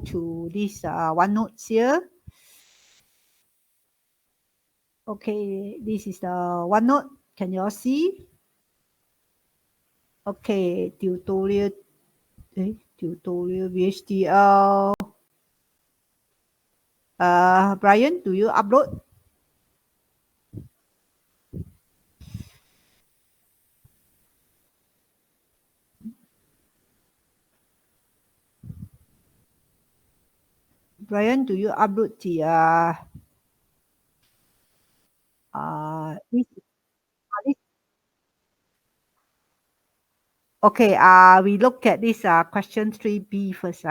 to this OneNote here. Okay, this is the OneNote. Can you all see? Okay, tutorial VHDL. Brian, do you upload? Brian, do you upload the okay, we look at this question 3B first.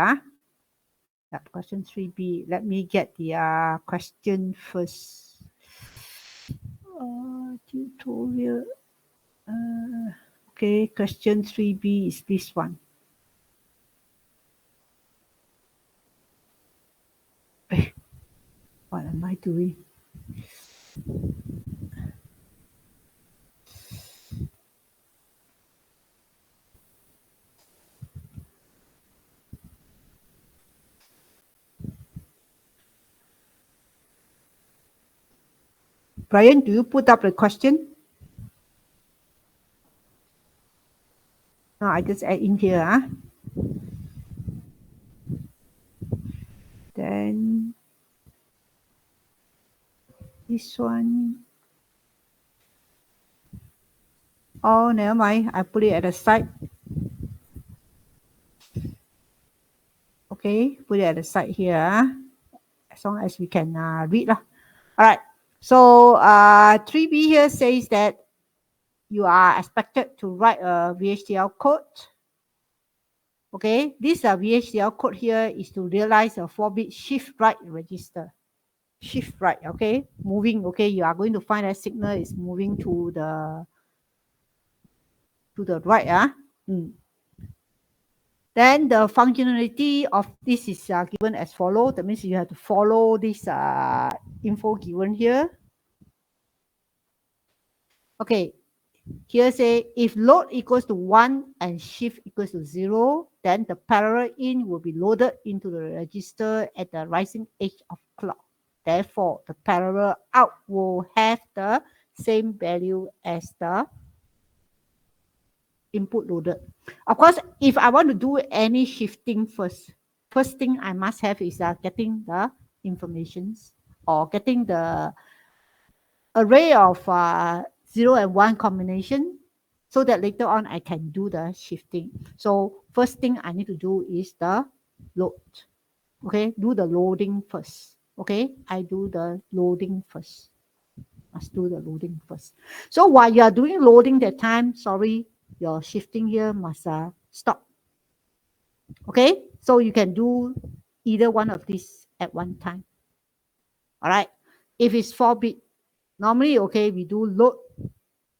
Question 3B. Let me get the question first. Tutorial. Okay, question 3B is this one. What am I doing? Brian, do you put up the question? No, I just add in here. Then this one. Oh, never mind. I put it at the side. Okay, put it at the side here. As long as we can read. All right. So 3B here says that you are expected to write a VHDL code. Okay, this VHDL code here is to realize a 4-bit shift right register. Shift right, okay, moving. Okay, you are going to find that signal is moving to the right. Then the functionality of this is given as follow. That means you have to follow this info given here. Okay, here say if load equals to 1 and shift equals to 0, then the parallel in will be loaded into the register at the rising edge of clock. Therefore, the parallel out will have the same value as the input loaded. Of course, if I want to do any shifting first thing I must have is getting the informations or getting the array of 0 and 1 combination so that later on I can do the shifting. So first thing I need to do is the load. Okay, do the loading first. Okay, I do the loading first. Must do the loading first. So while you are doing loading that time, sorry, your shifting here must stop. Okay, so you can do either one of these at one time. All right, if it's 4-bit, normally, okay, we do load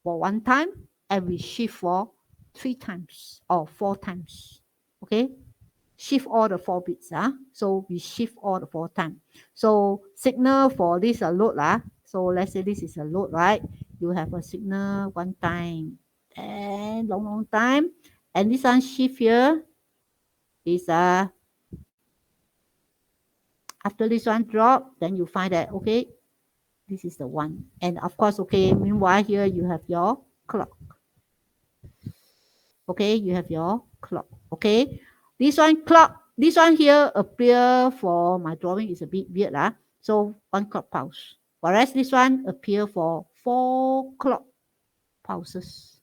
for 1 time and we shift for 3 times or 4 times. Okay, shift all the 4 bits. So we shift all the 4 times. So signal for this load. So let's say this is a load, right? You have a signal 1 time and long time. And this one shift here is after this one drop, then you find that, okay, this is the one. And of course, okay, meanwhile here you have your clock. Okay, you have your clock. Okay, this one clock, this one here appear for my drawing is a bit weird. So 1 clock pulse. Whereas this one appear for 4 clock pulses.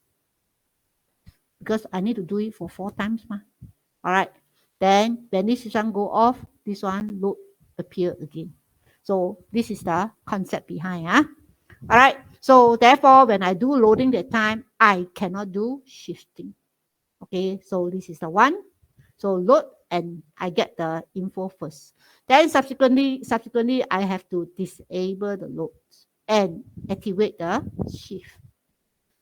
Because I need to do it for 4 times. All right. Then when this one go off, this one load appear again. So this is the concept behind. All right. So therefore, when I do loading that time, I cannot do shifting. Okay. So this is the one. So load and I get the info first. Then subsequently, I have to disable the load and activate the shift.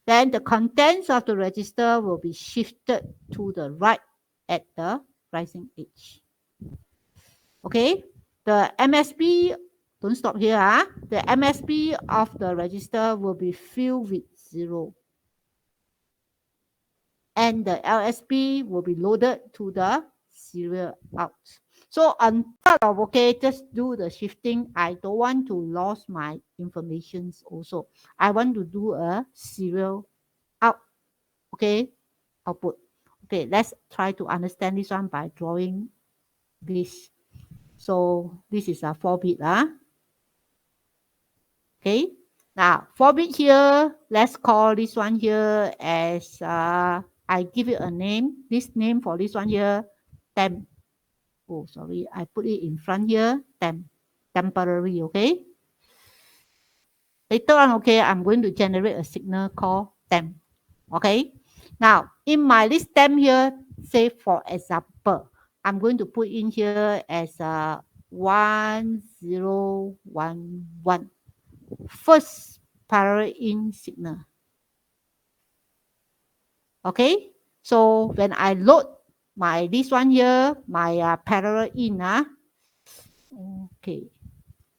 Then the contents of the register will be shifted to the right at the rising edge. Okay, the MSB, don't stop here. The MSB of the register will be filled with 0. And the LSB will be loaded to the serial out. So on top of, okay, just do the shifting. I don't want to lose my informations also. I want to do a serial out, okay, output. Okay, let's try to understand this one by drawing this. So this is a 4-bit. Okay, now 4-bit here, let's call this one here as, I give it a name. This name for this one here, temp. Oh, sorry, I put it in front here, temporary, okay? Later on, okay, I'm going to generate a signal called temp, okay? Now, in my list temp here, say for example, I'm going to put in here as a 1011, first parallel in signal, okay? So when I load my this one here, my parallel in, okay,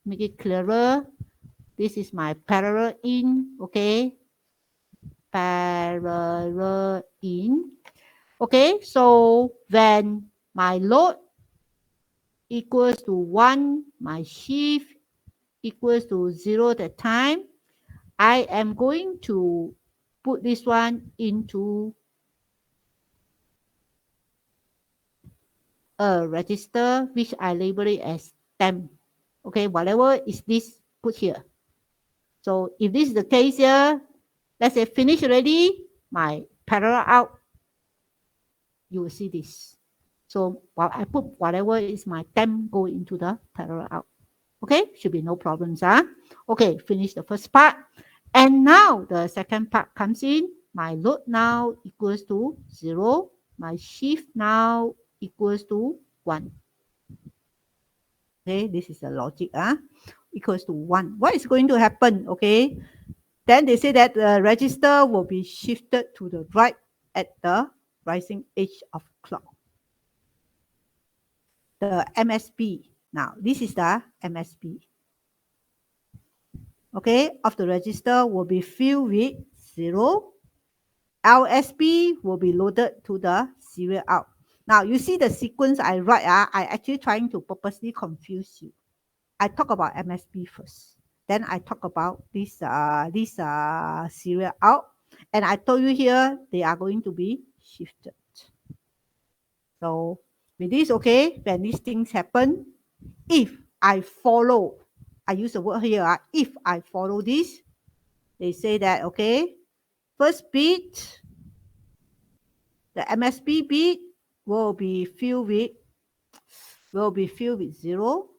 make it clearer. This is my parallel in, okay? Parallel in. Okay, so when my load equals to 1, my shift equals to 0 the time, I am going to put this one into a register which I label it as temp. Okay, whatever is this, put here. So if this is the case here, let's say finish already, my parallel out, you will see this. So while I put whatever is my temp go into the parallel out. Okay, should be no problems. Okay, finish the first part. And now the second part comes in. My load now equals to 0. My shift now equals to 1. Okay, this is the logic. Equals to 1. What is going to happen? Okay, then they say that the register will be shifted to the right at the rising edge of clock. The MSB. Now, this is the MSB. Okay, of the register will be filled with 0. LSB will be loaded to the serial out. Now, you see the sequence I write, I actually trying to purposely confuse you. I talk about MSB first. Then I talk about this serial out. And I told you here, they are going to be shifted. So with this, okay, when these things happen, if I follow, I use the word here, if I follow this, they say that, okay, first bit, the MSB bit will be filled with 0.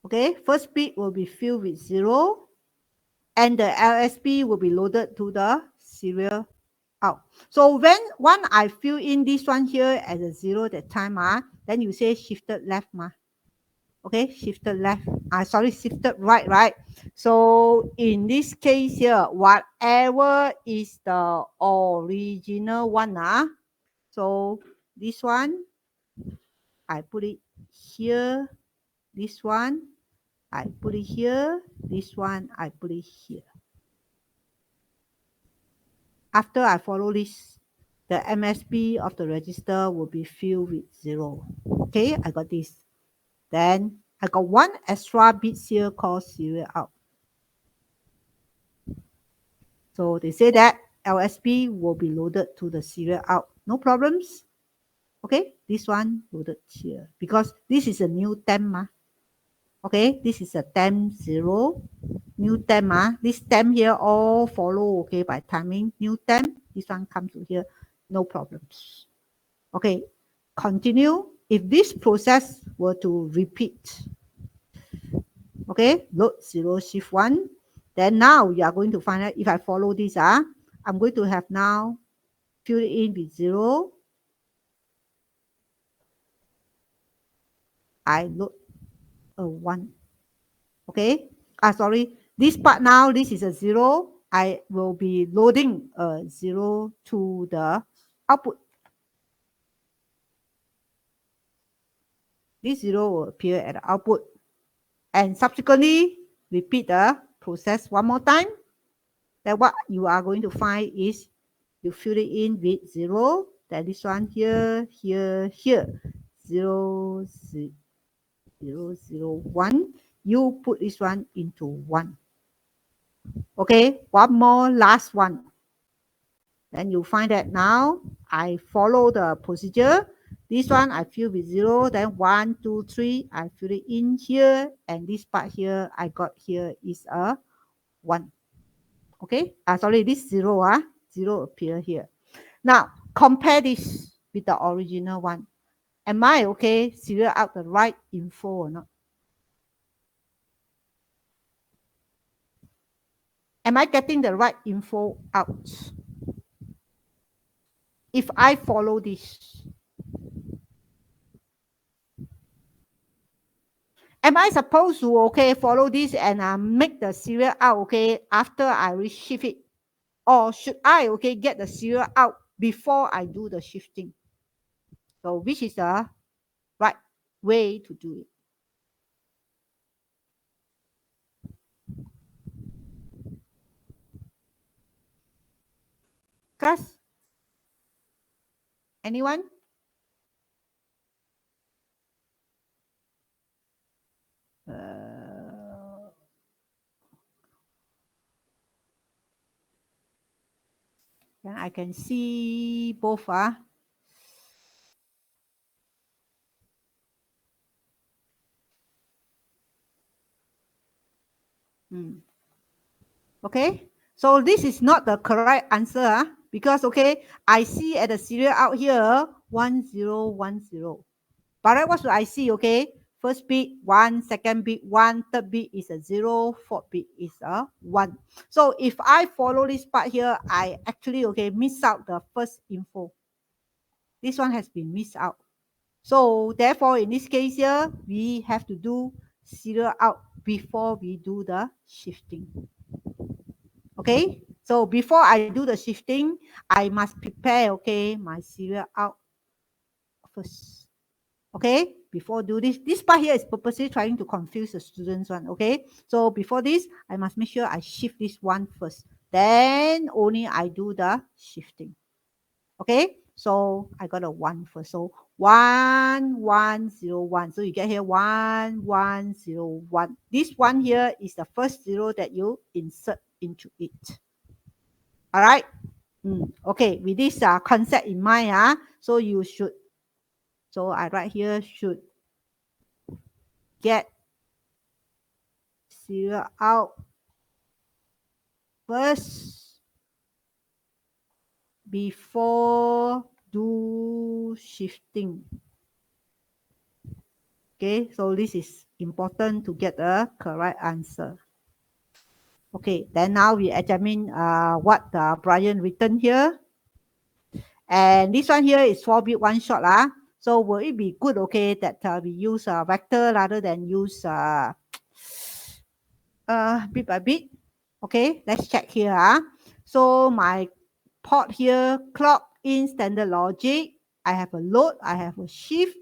Okay, first bit will be filled with 0, and the LSB will be loaded to the serial out. So when I fill in this one here as a 0 that time, then you say shifted left, okay, shifted left, shifted right, right? So in this case here, whatever is the original one, so this one, I put it here, this one, I put it here, this one, I put it here. After I follow this, the MSB of the register will be filled with 0. Okay, I got this. Then I got one extra bit here called serial out. So they say that LSB will be loaded to the serial out. No problems. Okay, this one loaded here because this is a new temp. Okay, this is a temp 0. New temp. This temp here all follow, okay, by timing. New temp, this one comes to here. No problems. Okay, continue. If this process were to repeat, okay, load 0, shift 1, then now you are going to find out if I follow this, I'm going to have now fill it in with 0. I load a 1. Okay, sorry, this part now, this is a 0. I will be loading a 0 to the output. This 0 will appear at the output. And subsequently, repeat the process one more time. then what you are going to find is you fill it in with 0, then this one here, here, here, 0, 0, 0, 1. You put this one into 1. Okay, one more, last one. Then you find that now I follow the procedure. This one I fill with 0, then 1, 2, 3, I fill it in here, and this part here I got here is a 1. Okay, sorry, this 0, 0 appear here. Now compare this with the original one. Am I okay serial out the right info or not? Am I getting the right info out? If I follow this, am I supposed to follow this and make the serial out after I reshift it, or should I get the serial out before I do the shifting? So which is the right way to do it? Class? Anyone? Then I can see both. Okay, so this is not the correct answer because I see at the serial out here 1010. But right, what should I see? First bit 1, second bit 1, third bit is a 0, fourth bit is a 1. So if I follow this part here, I actually miss out the first info. This one has been missed out. So therefore, in this case here, we have to do serial out before we do the shifting. Okay, so before I do the shifting, I must prepare my serial out first. Okay, before do this part here is purposely trying to confuse the students one. Okay, so before this, I must make sure I shift this one first, then only I do the shifting. Okay, so I got a 1 first. So 1 1 0 1. So you get here 1 1 0 1. This one here is the first 0 that you insert into it. All right. Okay, with this concept in mind, so you should, so I write here, should get serial out first before do shifting. Okay, so this is important to get a correct answer. Okay, then now we examine what Brian written here. And this one here is 4-bit one shot. So will it be good, that we use a vector rather than use bit by bit? Okay, let's check here. So my port here, clock in standard logic. I have a load, I have a shift,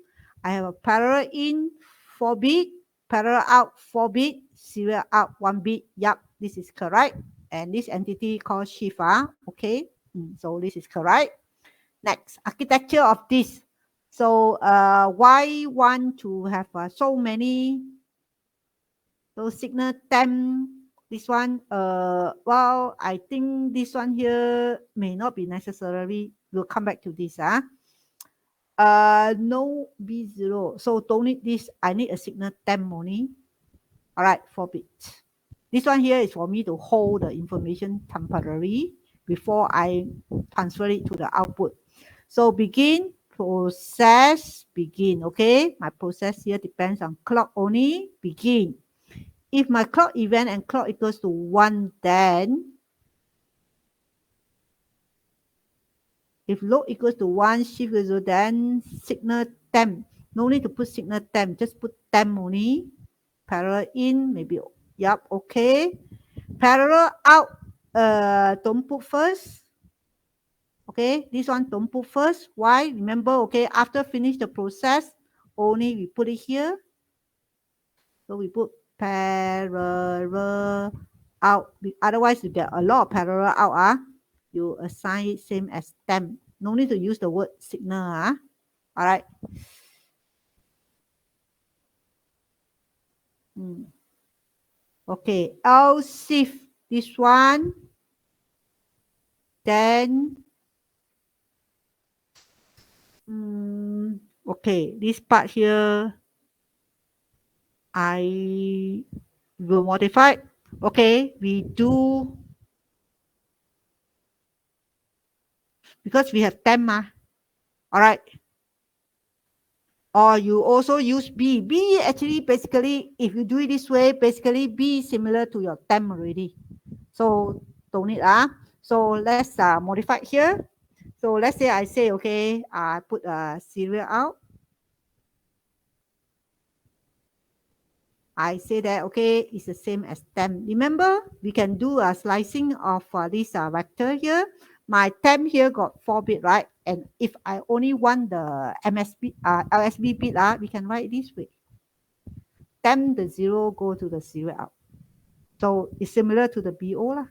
I have a parallel in 4-bit, parallel out 4-bit, serial out 1-bit. Yep, this is correct. And this entity called shift. Okay, so this is correct. Next, architecture of this. So why want to have so many signal temp? This one, well, I think this one here may not be necessary. We'll come back to this. No B0. So don't need this. I need a signal temp only. All right, 4 bits. This one here is for me to hold the information temporarily before I transfer it to the output. So begin, process, begin. Okay, my process here depends on clock only. Begin. If my clock event and clock equals to 1, then if load equals to 1, shift equals to, then signal temp. No need to put signal temp, just put temp only. Parallel in, maybe, yep, okay. Parallel out, don't put first. Okay, this one don't put first. Why? Remember, after finish the process, only we put it here. So we put parallel out. Otherwise, you get a lot of parallel out. You assign it same as temp. No need to use the word signal. All right. Okay, I'll shift this one. Then, okay, this part here, I will modify. Okay, we do, because we have temp. All right. Or you also use B. B actually, basically, if you do it this way, basically B similar to your temp already. So don't need. So let's modify here. So let's say I say, okay, I put a serial out. I say that, okay, it's the same as temp. Remember, we can do a slicing of this vector here. My temp here got 4 bit, right? And if I only want the LSB bit, we can write this way. Temp the 0 go to the serial out. So it's similar to the BO.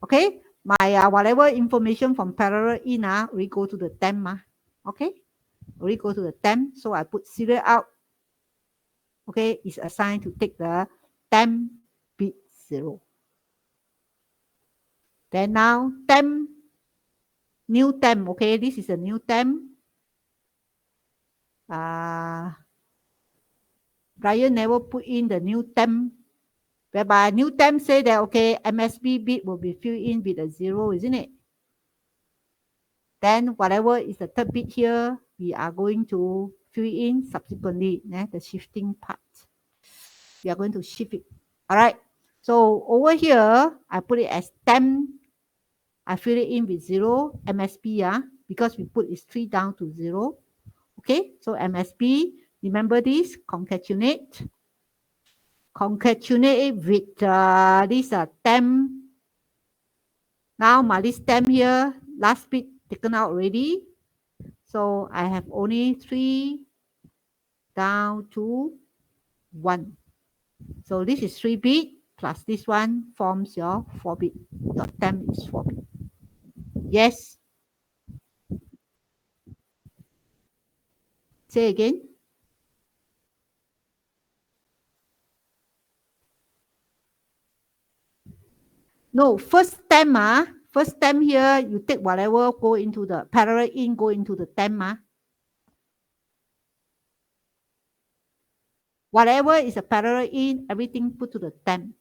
Okay, my whatever information from parallel in, we go to the temp. Okay, we go to the temp. So I put serial out. Okay, is assigned to take the temp bit 0. Then now temp, new temp. Okay, this is a new temp. Brian never put in the new temp, whereby new temp say that, okay, MSB bit will be filled in with a 0, isn't it? Then whatever is the third bit here, we are going to fill in subsequently, the shifting part. We are going to shift it. All right. So over here, I put it as temp. I fill it in with 0, MSB, because we put its 3 down to 0. Okay, so MSB, remember this, concatenate. Concatenate it with this temp. Now my list temp here, last bit taken out already. So I have only 3 down to 1. So this is 3 bit plus this one forms your 4 bit. Your temp is 4 bit. Yes. Say again. No, first temp, first temp here, you take whatever go into the parallel in, go into the temp. Whatever is a parallel in, everything put to the temp.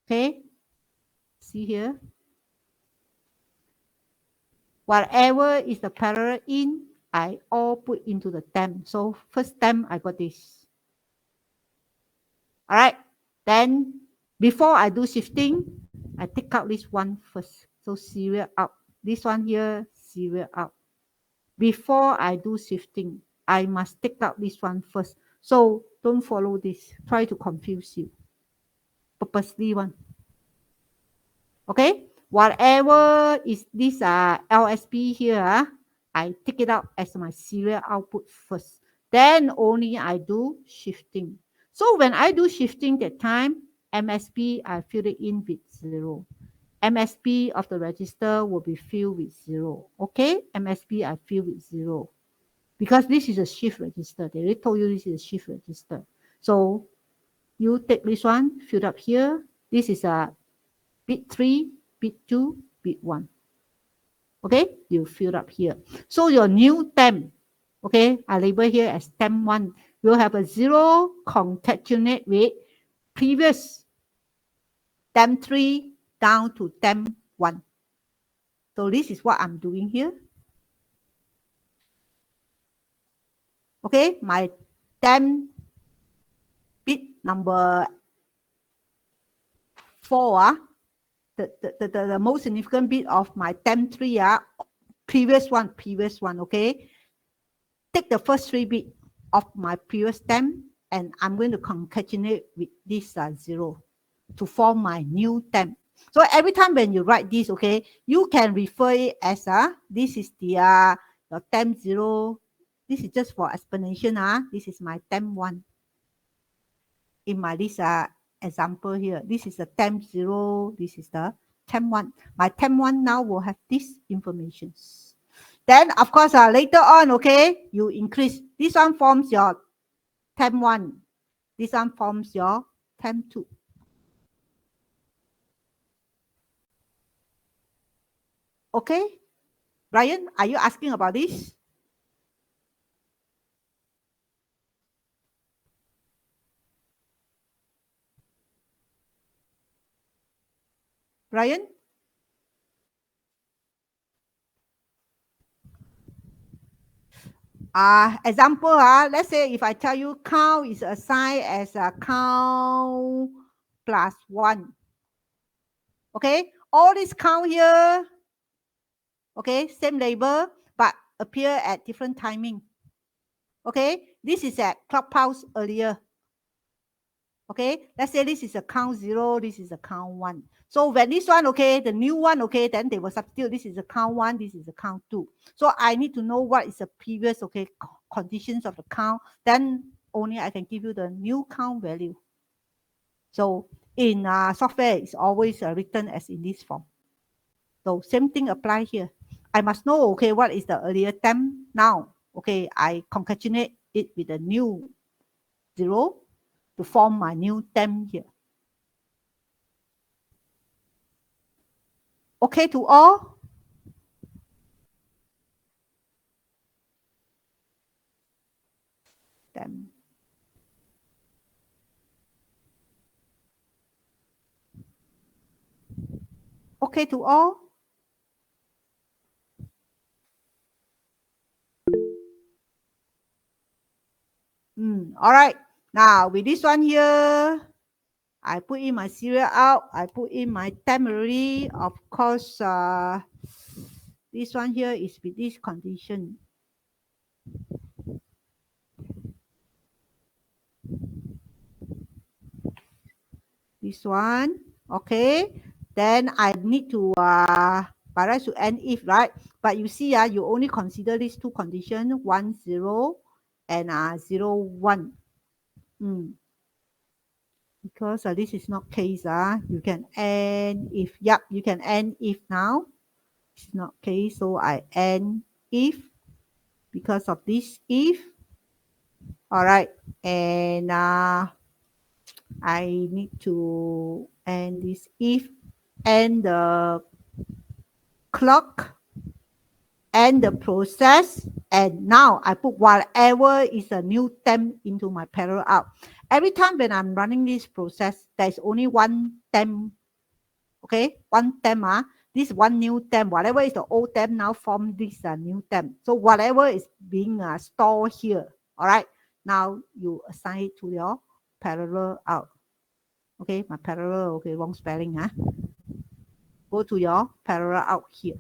Okay? See here? Whatever is the parallel in, I all put into the temp. So first temp, I got this. All right. Then before I do shifting, I take out this one first. So serial out. This one here, serial out. Before I do shifting, I must take out this one first. So don't follow this. Try to confuse you. Purposely one. Okay? Whatever is this LSB here, I take it out as my serial output first. Then only I do shifting. So when I do shifting that time, MSB, I fill it in with 0. MSB of the register will be filled with 0. Okay? MSB I fill with 0. Because this is a shift register. They already told you this is a shift register. So you take this one, fill up here. This is a bit 3, bit 2, bit 1. Okay? You fill up here. So your new temp, okay, I label here as temp 1, will have a 0 concatenate with previous temp 3 down to temp 1. So this is what I'm doing here. Okay, my temp bit number 4, the most significant bit of my temp 3, previous one, okay? Take the first 3 bit of my previous temp and I'm going to concatenate with this 0 to form my new temp. So every time when you write this, okay, you can refer it as this is the your temp 0. This is just for explanation. This is my temp 1. in my this example here. This is the temp 0. This is the temp 1. My temp 1 now will have this information. Then, of course, later on, okay, you increase. This one forms your temp 1. This one forms your temp 2. Okay? Brian, are you asking about this? Brian? Example, let's say if I tell you count is assigned as a count plus 1. Okay, all this count here, okay, same label, but appear at different timing. Okay, this is at clock pulse earlier. Okay, let's say this is a count 0, this is a count 1. So when this one, okay, the new one, okay, then they will substitute. This is a count 1, this is a count 2. So I need to know what is the previous, okay, conditions of the count. Then only I can give you the new count value. So in software, it's always written as in this form. So same thing apply here. I must know, okay, what is the earlier temp now. Okay, I concatenate it with the new 0 to form my new temp here. Okay to all? Temp. Okay to all? All right. Now with this one here, I put in my serial out. I put in my temporary. Of course, this one here is with this condition. This one, okay. Then I need to by right to end if, right? But you see, you only consider these two conditions, 1, 0 and 0, 1. Because this is not case, you can end if, yep, you can end if now. It's not case, so I end if because of this if. All right, and I need to end this if and the clock and the process, and now I put whatever is a new temp into my parallel out. Every time when I'm running this process, there's only one temp. Okay, one temp. This one new temp, whatever is the old temp now form this new temp. So whatever is being stored here. All right, now you assign it to your parallel out. Okay, my parallel, okay, wrong spelling. Go to your parallel out here.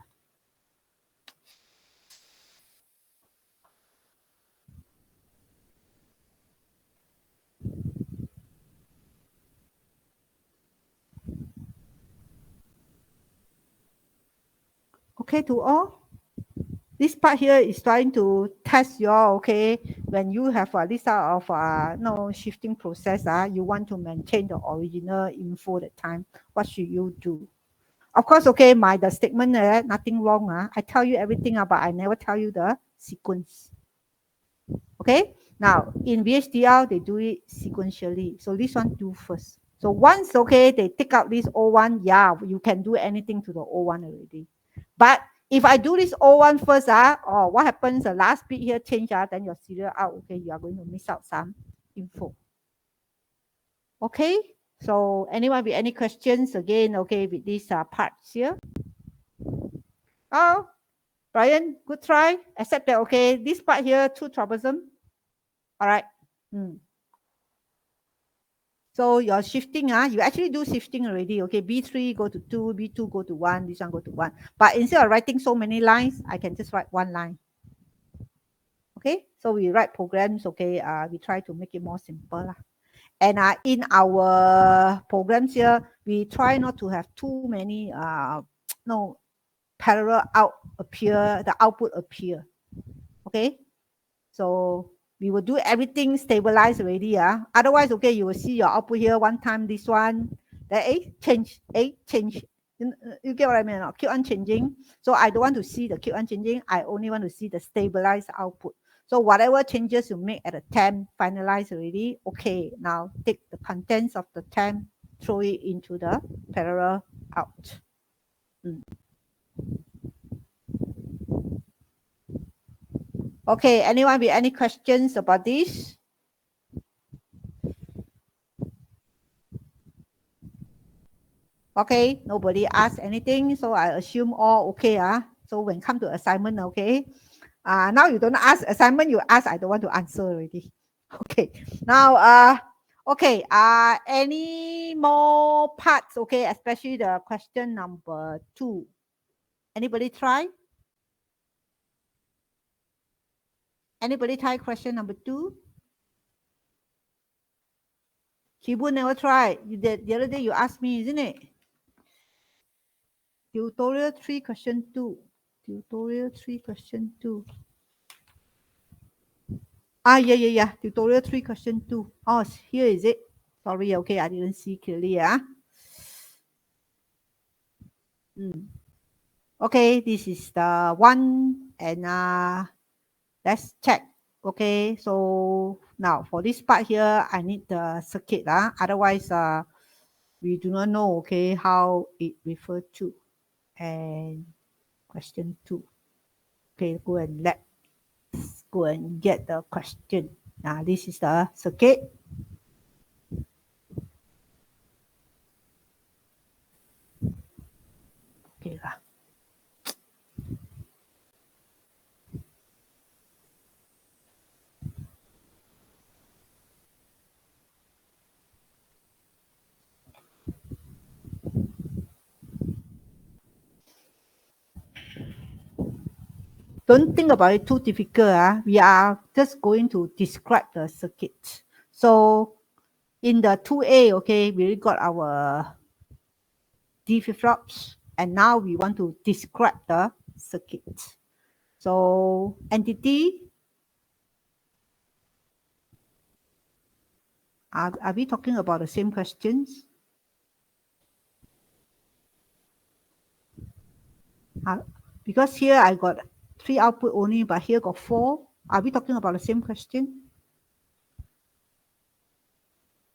Okay to all? This part here is trying to test your, okay, when you have this type of shifting process, you want to maintain the original info at the time. What should you do? Of course, okay, the statement, nothing wrong. I tell you everything, but I never tell you the sequence. Okay, now in VHDL, they do it sequentially. So this one do first. So once, okay, they take out this O1, yeah, you can do anything to the O1 already. But if I do this O1 first, what happens, the last bit here change, then your serial out, okay, you are going to miss out some info. Okay, so anyone with any questions again, okay, with these parts here? Oh, Brian, good try, except that, okay, this part here, too troublesome. All right. So your shifting, you actually do shifting already. Okay, B3 go to 2, B2 go to 1, this one go to 1. But instead of writing so many lines, I can just write one line. Okay, so we write programs, okay, we try to make it more simple. And in our programs here, we try not to have too many parallel out appear, the output appear. Okay, so We will do everything stabilized already. Otherwise, okay, you will see your output here one time, this one, then change. You get what I mean? Keep on changing. So I don't want to see the keep on changing. I only want to see the stabilized output. So whatever changes you make at the temp, finalize already. Okay, now take the contents of the temp, throw it into the parallel out. Okay, anyone with any questions about this? Okay, nobody asked anything, so I assume all okay. So when come to assignment, okay. Now you don't ask assignment, you ask, I don't want to answer already. Okay, now okay, any more parts, okay, especially the question number 2. Anybody try? Anybody try question number 2? Kibu never tried. The other day you asked me, isn't it? Tutorial 3 question 2. Tutorial 3 question 2. Yeah. Tutorial 3 question 2. Oh, here is it. Sorry, okay, I didn't see clearly. Okay, this is the one, and let's check. Okay, so now for this part here, I need the circuit. Otherwise, we do not know, okay, how it refer to. And question 2. Okay, let's go and get the question. Now, this is the circuit. Okay lah. Don't think about it too difficult. We are just going to describe the circuit. So in the 2A, okay, we got our D flip-flops, and now we want to describe the circuit. So entity, are we talking about the same questions? Because here I got 3 output only, but here got 4. Are we talking about the same question?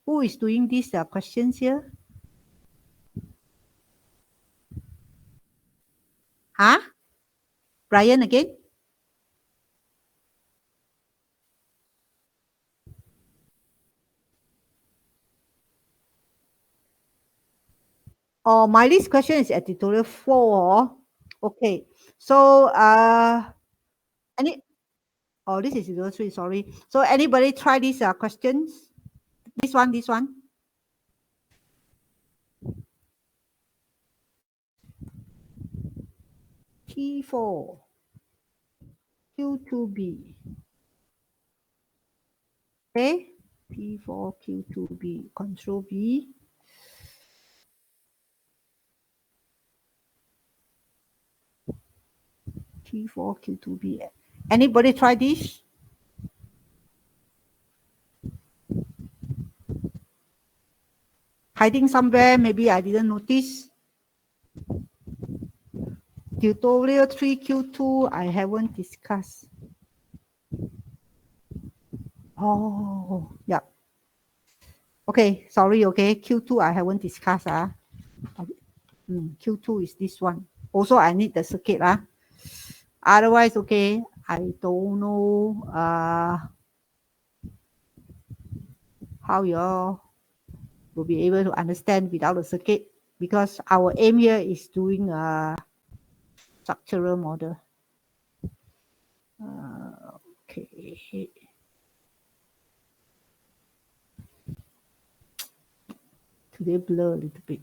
Who is doing these questions here? Brian again? Oh, my list question is at tutorial 4. Okay. So this is tutorial 3, sorry. So anybody try these questions? This one. P4, Q2B. Okay, P4, Q2B, Control B. P4, Q2B. Anybody try this? Hiding somewhere, maybe I didn't notice. Tutorial 3, Q2, I haven't discussed. Oh, yeah. Okay, sorry, okay. Q2 I haven't discussed. Q2 is this one. Also, I need the circuit. Otherwise, okay, I don't know how you all will be able to understand without the circuit, because our aim here is doing a structural model. Okay. Today blur a little bit.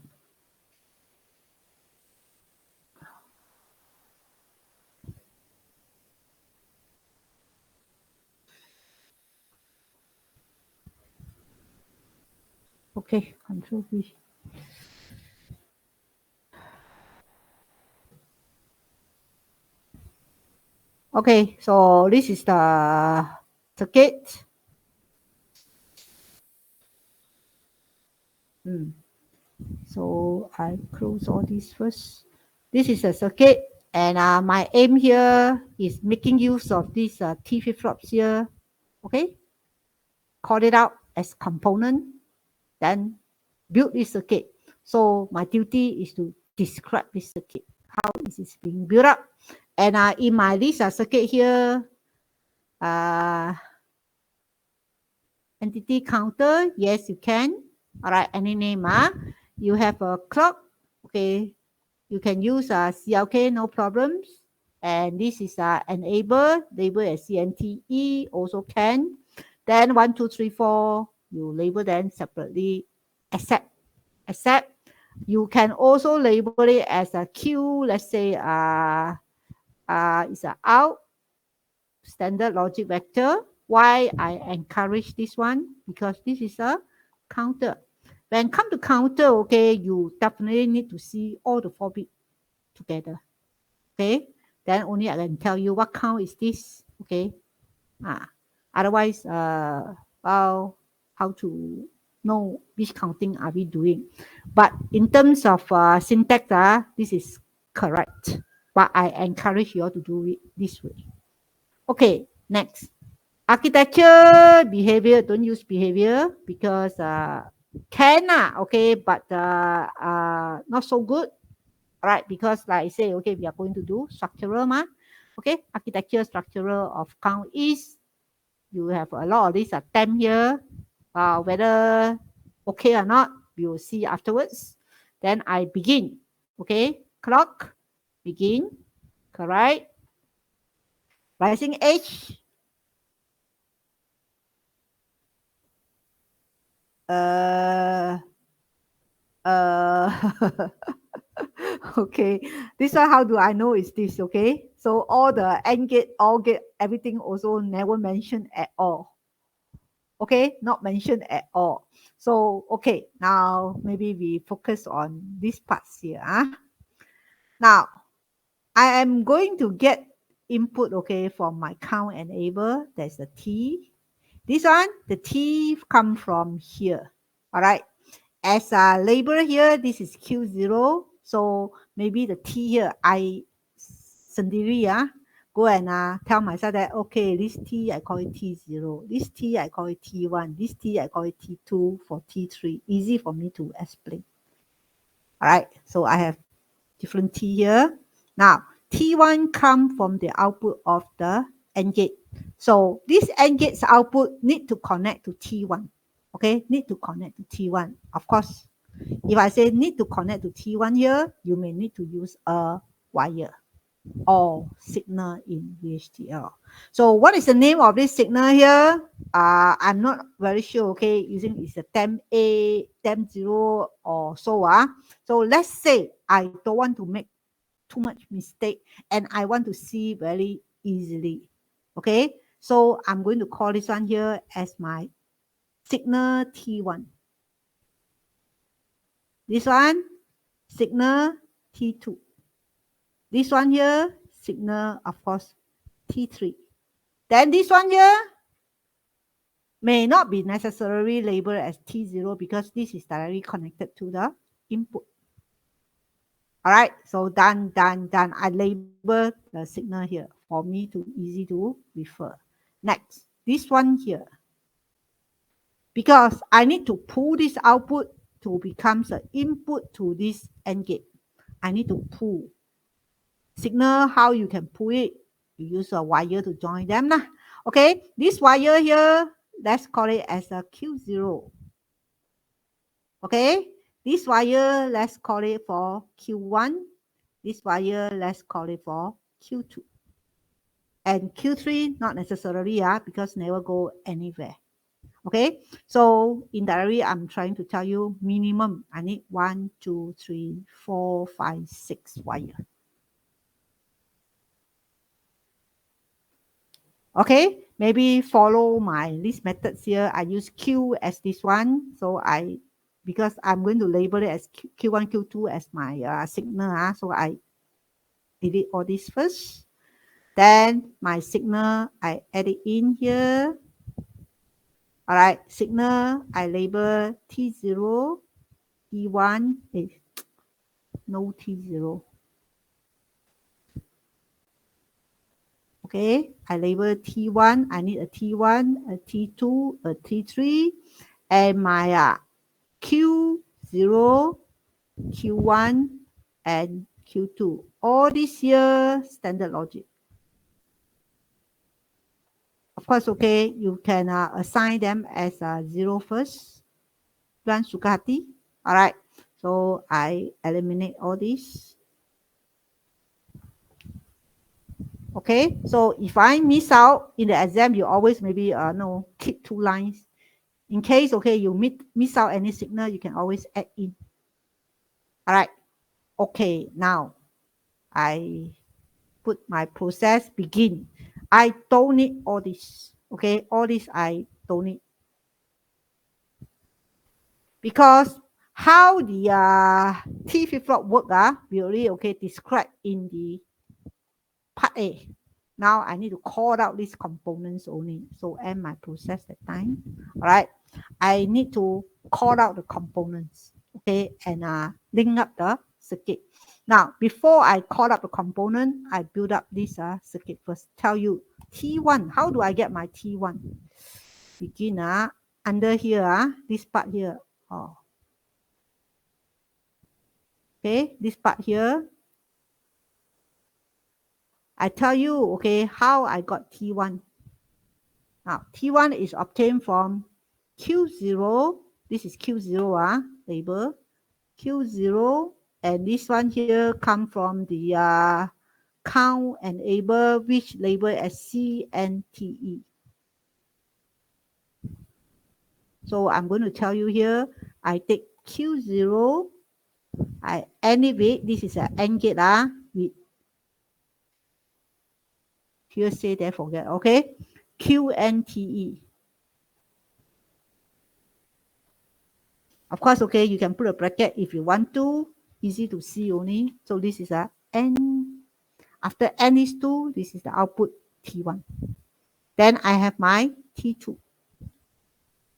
Okay, Control V. Okay, so this is the circuit. So I close all this first. This is a circuit, and my aim here is making use of these T flip-flops here. Okay, call it out as component, then build this circuit. So my duty is to describe this circuit, how is it being built up. And in my list circuit here, entity counter, yes, you can. All right, any name. You have a clock, okay. You can use CLK, no problems. And this is enable, label as CNTE, also can. Then 1, 2, 3, 4, you label them separately, accept. You can also label it as a Q, let's say it's a out, standard logic vector. Why I encourage this one? Because this is a counter. When come to counter, okay, you definitely need to see all the 4 bits together. Okay, then only I can tell you what count is this. Okay, otherwise, well, how to know which counting are we doing? But in terms of syntax, this is correct. But I encourage you all to do it this way. Okay, next. Architecture, behavior, don't use behavior because can, okay, but not so good. All right, because like I say, okay, we are going to do structural, okay, architecture structural of count is, you have a lot of these temp here, whether okay or not, we will see afterwards. Then I begin, okay, clock, begin, correct, rising age, okay, this one, how do I know is this? Okay, so all the AND gate, OR gate, everything also never mentioned at all. Okay, not mentioned at all. So okay, now maybe we focus on these parts here. Now I am going to get input, okay, from my count enable. There's the T. This one, the T come from here. All right, as a label here, this is Q0. So maybe the T here, I sendiri, go and tell myself that, okay, this T, I call it T0. This T, I call it T1. This T, I call it T2 for T3. Easy for me to explain. All right, so I have different T here. Now, T1 come from the output of the AND gate. So this AND gate's output need to connect to T1. Okay, need to connect to T1. Of course, if I say need to connect to T1 here, you may need to use a wire or signal in VHDL. So what is the name of this signal here? I'm not very sure, okay, using is a temp A, temp 0 or so. So let's say I don't want to make too much mistake and I want to see very easily. Okay, so I'm going to call this one here as my signal T1. This one, signal T2. This one here, signal, of course, T3. Then this one here may not be necessarily labeled as T0 because this is directly connected to the input. All right, so done. I label the signal here for me to easy to refer. Next, this one here. Because I need to pull this output to become the input to this AND gate. I need to pull. Signal, how you can pull it? You use a wire to join them. Okay, this wire here, let's call it as a Q0. Okay, this wire, let's call it for Q1. This wire, let's call it for Q2. And Q3, not necessarily, because never go anywhere. Okay, so indirectly, I'm trying to tell you minimum, I need 1, 2, 3, 4, 5, 6 wire. Okay, maybe follow my list methods here. I use Q as this one. So because I'm going to label it as Q1, Q2 as my signal. So I delete all this first. Then my signal, I add it in here. All right, signal, I label T0, T1, no T0. Okay, I label T1, I need a T1, a T2, a T3, and my Q0, Q1, and Q2. All this here, standard logic. Of course, okay, you can assign them as a 0 first. Tuan suka hati. All right, so I eliminate all this. Okay, so if I miss out in the exam, you always maybe no keep 2 lines. In case, okay, you miss out any signal, you can always add in. All right, okay, now I put my process begin. I don't need all this. Okay, all this I don't need. Because how the T flip-flop work, we already okay describe in the part A. Now I need to call out these components only. So end my process that time. All right. I need to call out the components. Okay, and link up the circuit. Now, before I call up the component, I build up this circuit first. Tell you T1. How do I get my T1? Begin under here, this part here. Oh. Okay, this part here. I tell you, okay, how I got T1. Now, T1 is obtained from Q0. This is Q0, label. Q0, and this one here come from the count enable, which label as CNTE. So I'm going to tell you here, I take Q0, I anyway, this is an AND gate, with here say there forget, okay? QNTE. Of course, okay, you can put a bracket if you want to. Easy to see only. So this is a N. After N is 2, this is the output T1. Then I have my T2.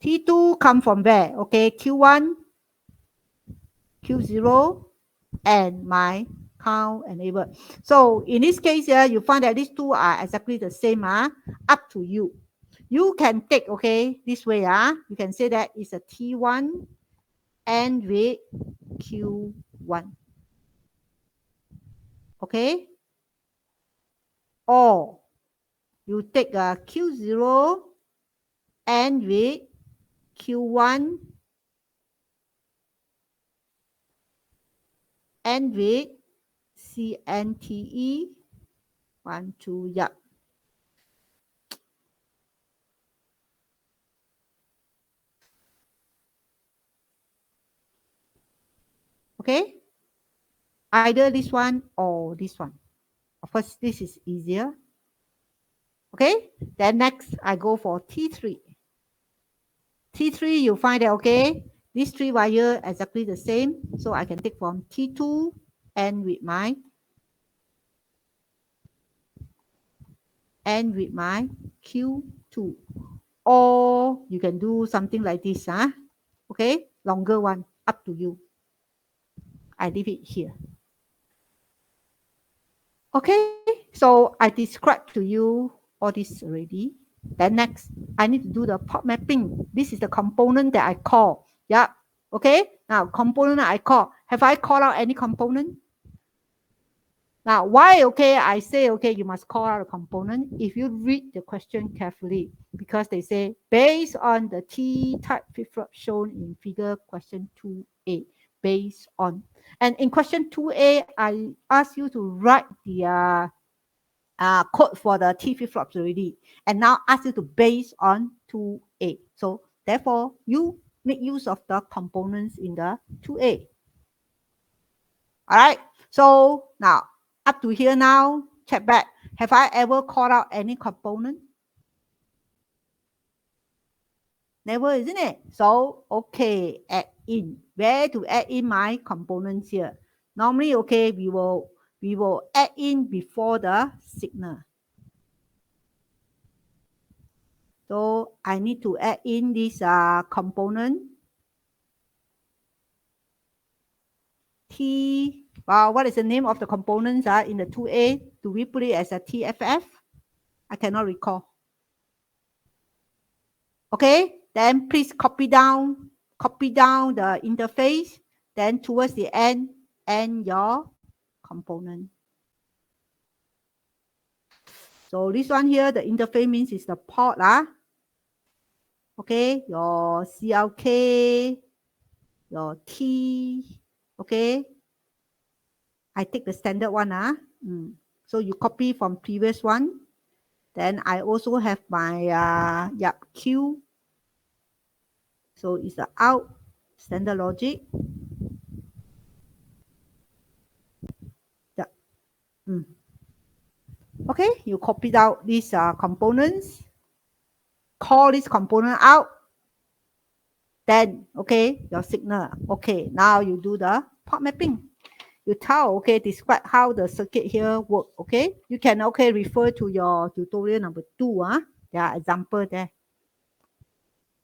T2 come from where? Okay, Q1, Q0, and my count enable. So in this case here, you find that these two are exactly the same. Up to you. You can take, okay, this way. You can say that it's a T1 and with Q1. Okay? Or you take a Q0 and with Q1 and with CNTE. 1, 2, yeah. Okay? Either this one or this one. Of course, this is easier. Okay? Then next, I go for T3. T3, you find that, okay, these 3 wire exactly the same. So I can take from T2 and with my Q2. Or you can do something like this. Okay, longer one, up to you. I leave it here. Okay, so I described to you all this already. Then next, I need to do the port mapping. This is the component that I call. Yeah. Okay. Now, component I call. Have I called out any component? Now, why, okay, I say, okay, you must call out a component if you read the question carefully, because they say, based on the T-type flip-flop shown in figure question 2A, based on. And in question 2A, I ask you to write the code for the T flip-flops already, and now ask you to base on 2A. So therefore, you make use of the components in the 2A. All right, so now, up to here now, check back. Have I ever called out any component? Never, isn't it? So, okay, add in. Where to add in my components here? Normally, okay, we will add in before the signal. So I need to add in this component T. What is the name of the components in the 2A? Do we put it as a TFF? I cannot recall. Okay, then please copy down the interface. Then towards the end, and your component. So this one here, the interface means is the port. Okay, your CLK, your T. Okay, I take the standard one. So you copy from previous one. Then I also have my Q. So it's the out standard logic. Okay, you copied out these components, call this component out, then, okay, your signal. Okay, now you do the port mapping. You tell, okay, describe how the circuit here work, okay? You can, okay, refer to your tutorial number 2, there are example there.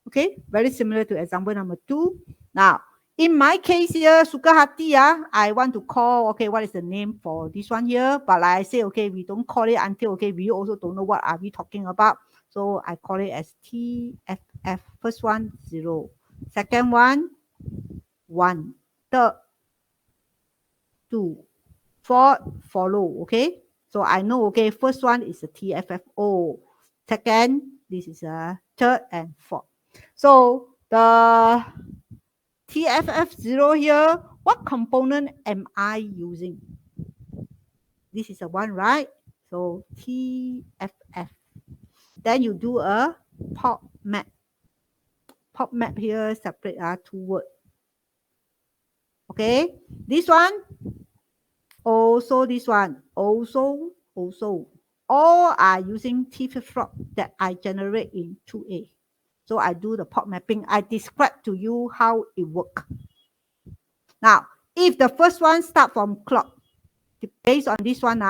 Okay, very similar to example number 2. Now, in my case here, Sukahati, I want to call, okay, what is the name for this one here? But like I say, okay, we don't call it until, okay, we also don't know what are we talking about. So I call it as TFF. First one, 0. Second one, 1. Third, 2. Fourth, follow, okay? So I know, okay, first one is a TFFO. Second, this is a third and fourth. So the TFF0 here, what component am I using? This is a 1, right? So TFF. Then you do a port map. Port map here separate 2 words. Okay, this one, also this one, also. All are using TFF that I generate in 2A. So I do the port mapping. I describe to you how it works. Now, if the first one start from clock, based on this one,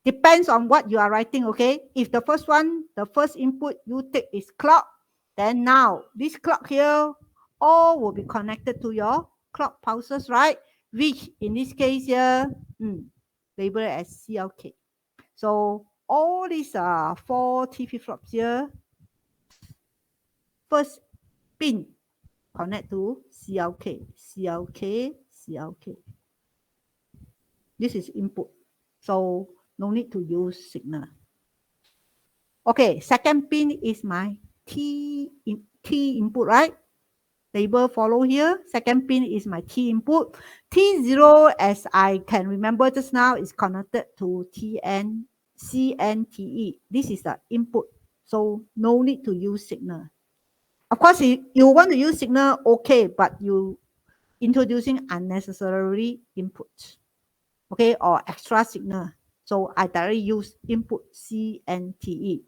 depends on what you are writing, okay? If the first one, the first input you take is clock, then now this clock here, all will be connected to your clock pulses, right? Which in this case here, label it as CLK. So all these 4 TP flops here, first pin connect to CLK. This is input. So no need to use signal. Okay, second pin is my T input, right? Label follow here. Second pin is my T input. T0, as I can remember just now, is connected to CNTE. This is the input. So no need to use signal. Of course, if you want to use signal, okay, but you introducing unnecessary input, okay, or extra signal. So I directly use input CNTE.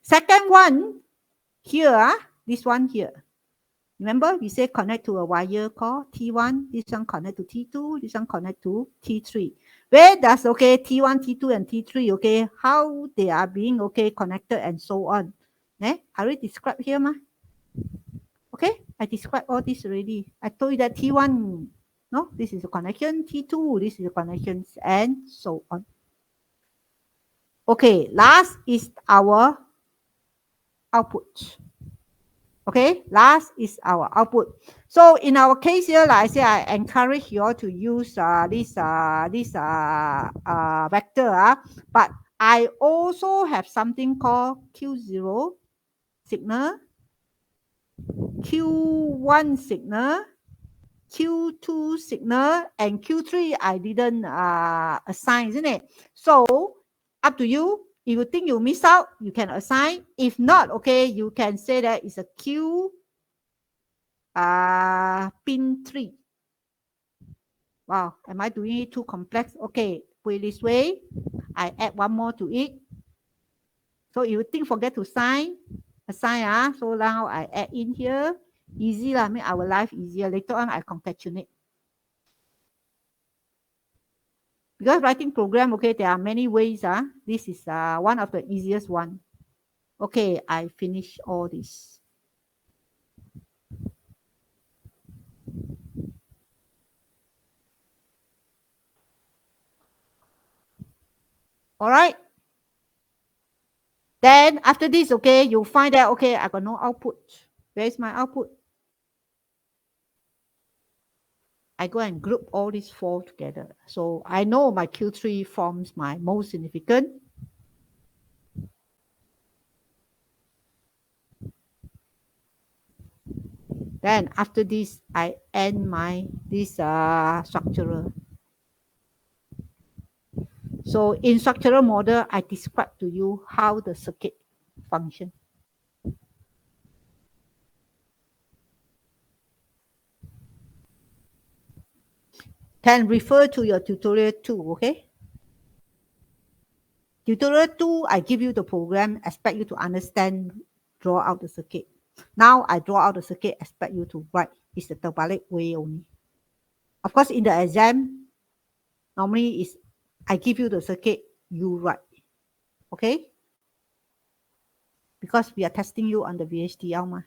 Second one here, this one here. Remember, we say connect to a wire called T1. This one connect to T2. This one connect to T3. Where does, okay, T1, T2, and T3, okay, how they are being, okay, connected and so on. I already described here, okay, I described all this already. I told you that T1, no, this is a connection. T2, this is a connection, and so on. Okay, last is our output. Okay, last is our output. So in our case here, like I say, I encourage you all to use this vector, but I also have something called Q0 signal, Q1 signal, Q2 signal, and Q3 I didn't assign, isn't it? So up to you. If you think you miss out, you can assign. If not, okay, you can say that it's a Q pin 3. Wow, am I doing it too complex? Okay, put it this way. I add one more to it. So if you think forget to assign. So now I add in here. Easy lah, make our life easier. Later on, I concatenate. Because writing program, okay, there are many ways. This is one of the easiest one. Okay, I finish all this. All right. Then after this, okay, you find that, okay, I got no output. Where is my output? I go and group all these four together. So I know my Q3 forms my most significant. Then after this, I end this structural. So in structural model, I describe to you how the circuit function. Can refer to your tutorial 2, okay? Tutorial 2, I give you the program, expect you to understand, draw out the circuit. Now I draw out the circuit, expect you to write. It's the terbalik way only. Of course, in the exam, normally is I give you the circuit, you write. Okay? Because we are testing you on the VHDL. Ma.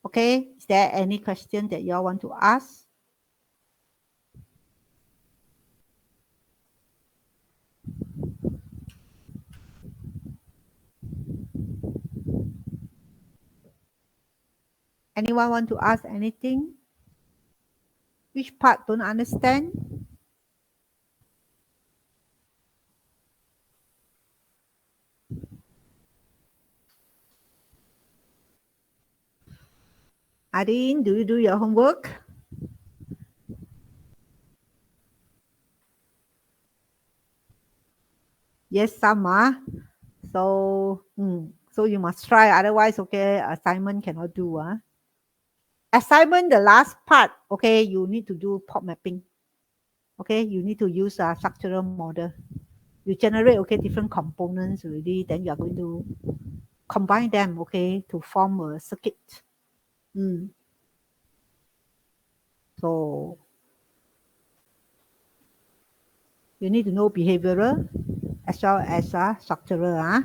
Okay? Is there any question that you all want to ask? Anyone want to ask anything? Which part don't understand? Adine, do you do your homework? Yes, some are. So you must try. Otherwise, okay, assignment cannot do. Assignment, the last part, okay, you need to do port mapping. Okay, you need to use a structural model. You generate, okay, different components already. Then you are going to combine them, okay, to form a circuit. So you need to know behavioral as well as structural.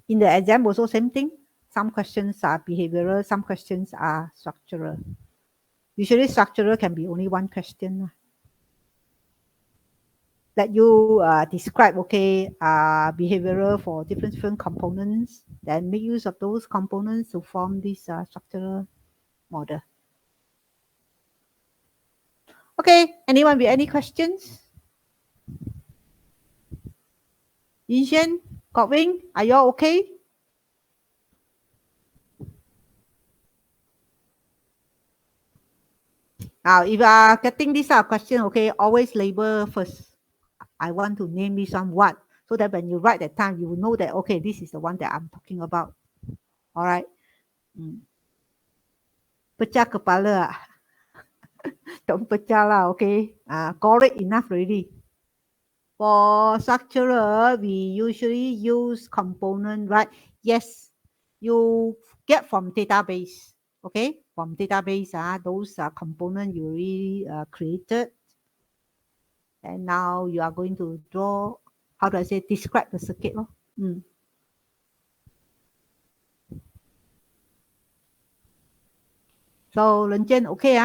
In the exam also same thing. Some questions are behavioral, some questions are structural. Usually structural can be only one question. That you describe, okay, behavioral for different components, then make use of those components to form this structural model. Okay, anyone with any questions? Yinxian, Godwin, are you all okay? Now, if you are getting this question, okay, always label first. I want to name this one what, so that when you write that time, you will know that, okay, this is the one that I'm talking about. All right. Pecah kepala. Don't pecah lah, okay. Got it enough already. For structural, we usually use component, right? Yes, you get from database, okay? From database, those are components you already created. And now you are going to draw, how do I say, describe the circuit. So, Ren Jian, okay,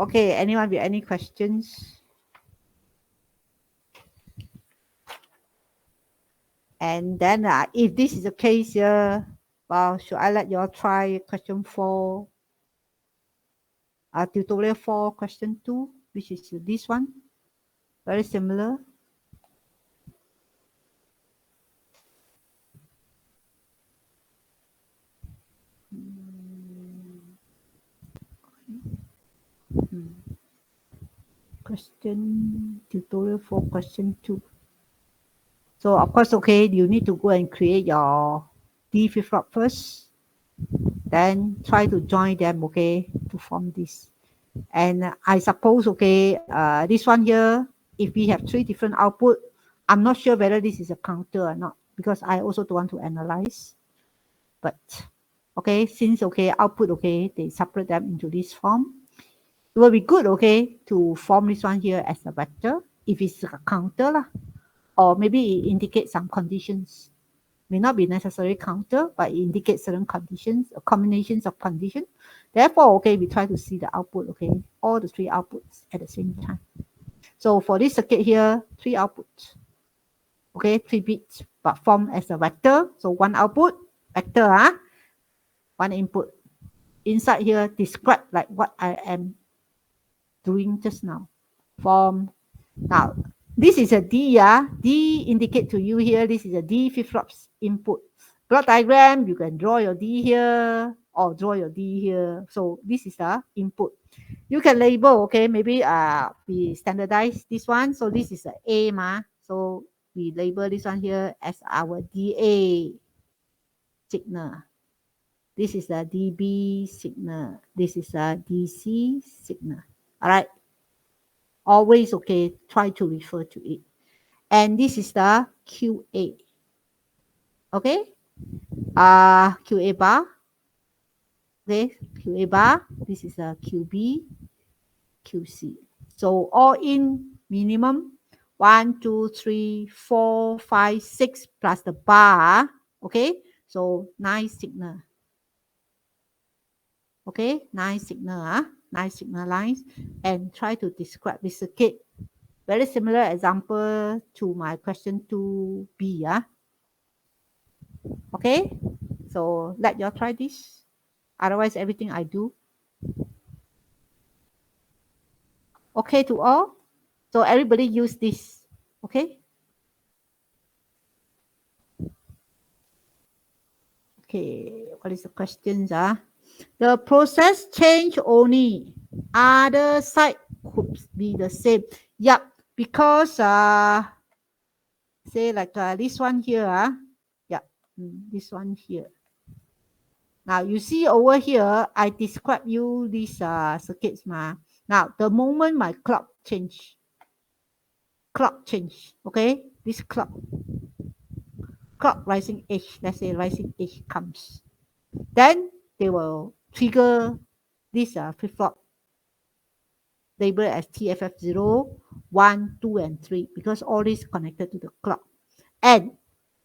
Okay, anyone with any questions? And then if this is the case here, well, should I let you all try question 4? Tutorial 4, question 2, which is this one. Very similar. Question tutorial 4, question 2. So of course, okay, you need to go and create your D flip-flop first. Then try to join them, okay, to form this. And I suppose, okay, this one here, if we have 3 different output, I'm not sure whether this is a counter or not, because I also don't want to analyze. But okay, since okay, output, okay, they separate them into this form. It will be good, okay, to form this one here as a vector if it's a counter lah, or maybe it indicates some conditions. May not be necessarily counter, but it indicates certain conditions, combinations of conditions. Therefore, okay, we try to see the output, okay, all the three outputs at the same time. So for this circuit here, three outputs, okay, 3 bits, but formed as a vector. So one output, vector, one input. Inside here, describe like what I am doing just now. Form. Now, this is a D, D indicate to you here, this is a D flip-flops input. Block diagram, you can draw your D here or draw your D here. So this is the input. You can label, okay, maybe we standardize this one. So this is a ma. So we label this one here as our DA signal. This is a DB signal. This is a DC signal. All right. Always, okay, try to refer to it. And this is the QA. Okay. QA bar. Okay. QA bar. This is a QB, QC. So all in minimum 1, 2, 3, 4, 5, 6 plus the bar. Okay. So 9 signal. Okay. 9 signal. 9 signal lines. And try to describe the circuit. Very similar example to my question 2B. Okay. So let you all try this. Otherwise, everything I do. Okay to all. So everybody use this. Okay. Okay. What is the questions? The process change only. Other side could be the same. Yep. Because say like this one here. Yeah. This one here. Now you see over here, I describe you these circuits. Now the moment my clock change, okay, this clock rising edge, let's say rising edge comes, then they will trigger this flip-flop labeled as TFF0, 1, 2, and 3 because all this connected to the clock. And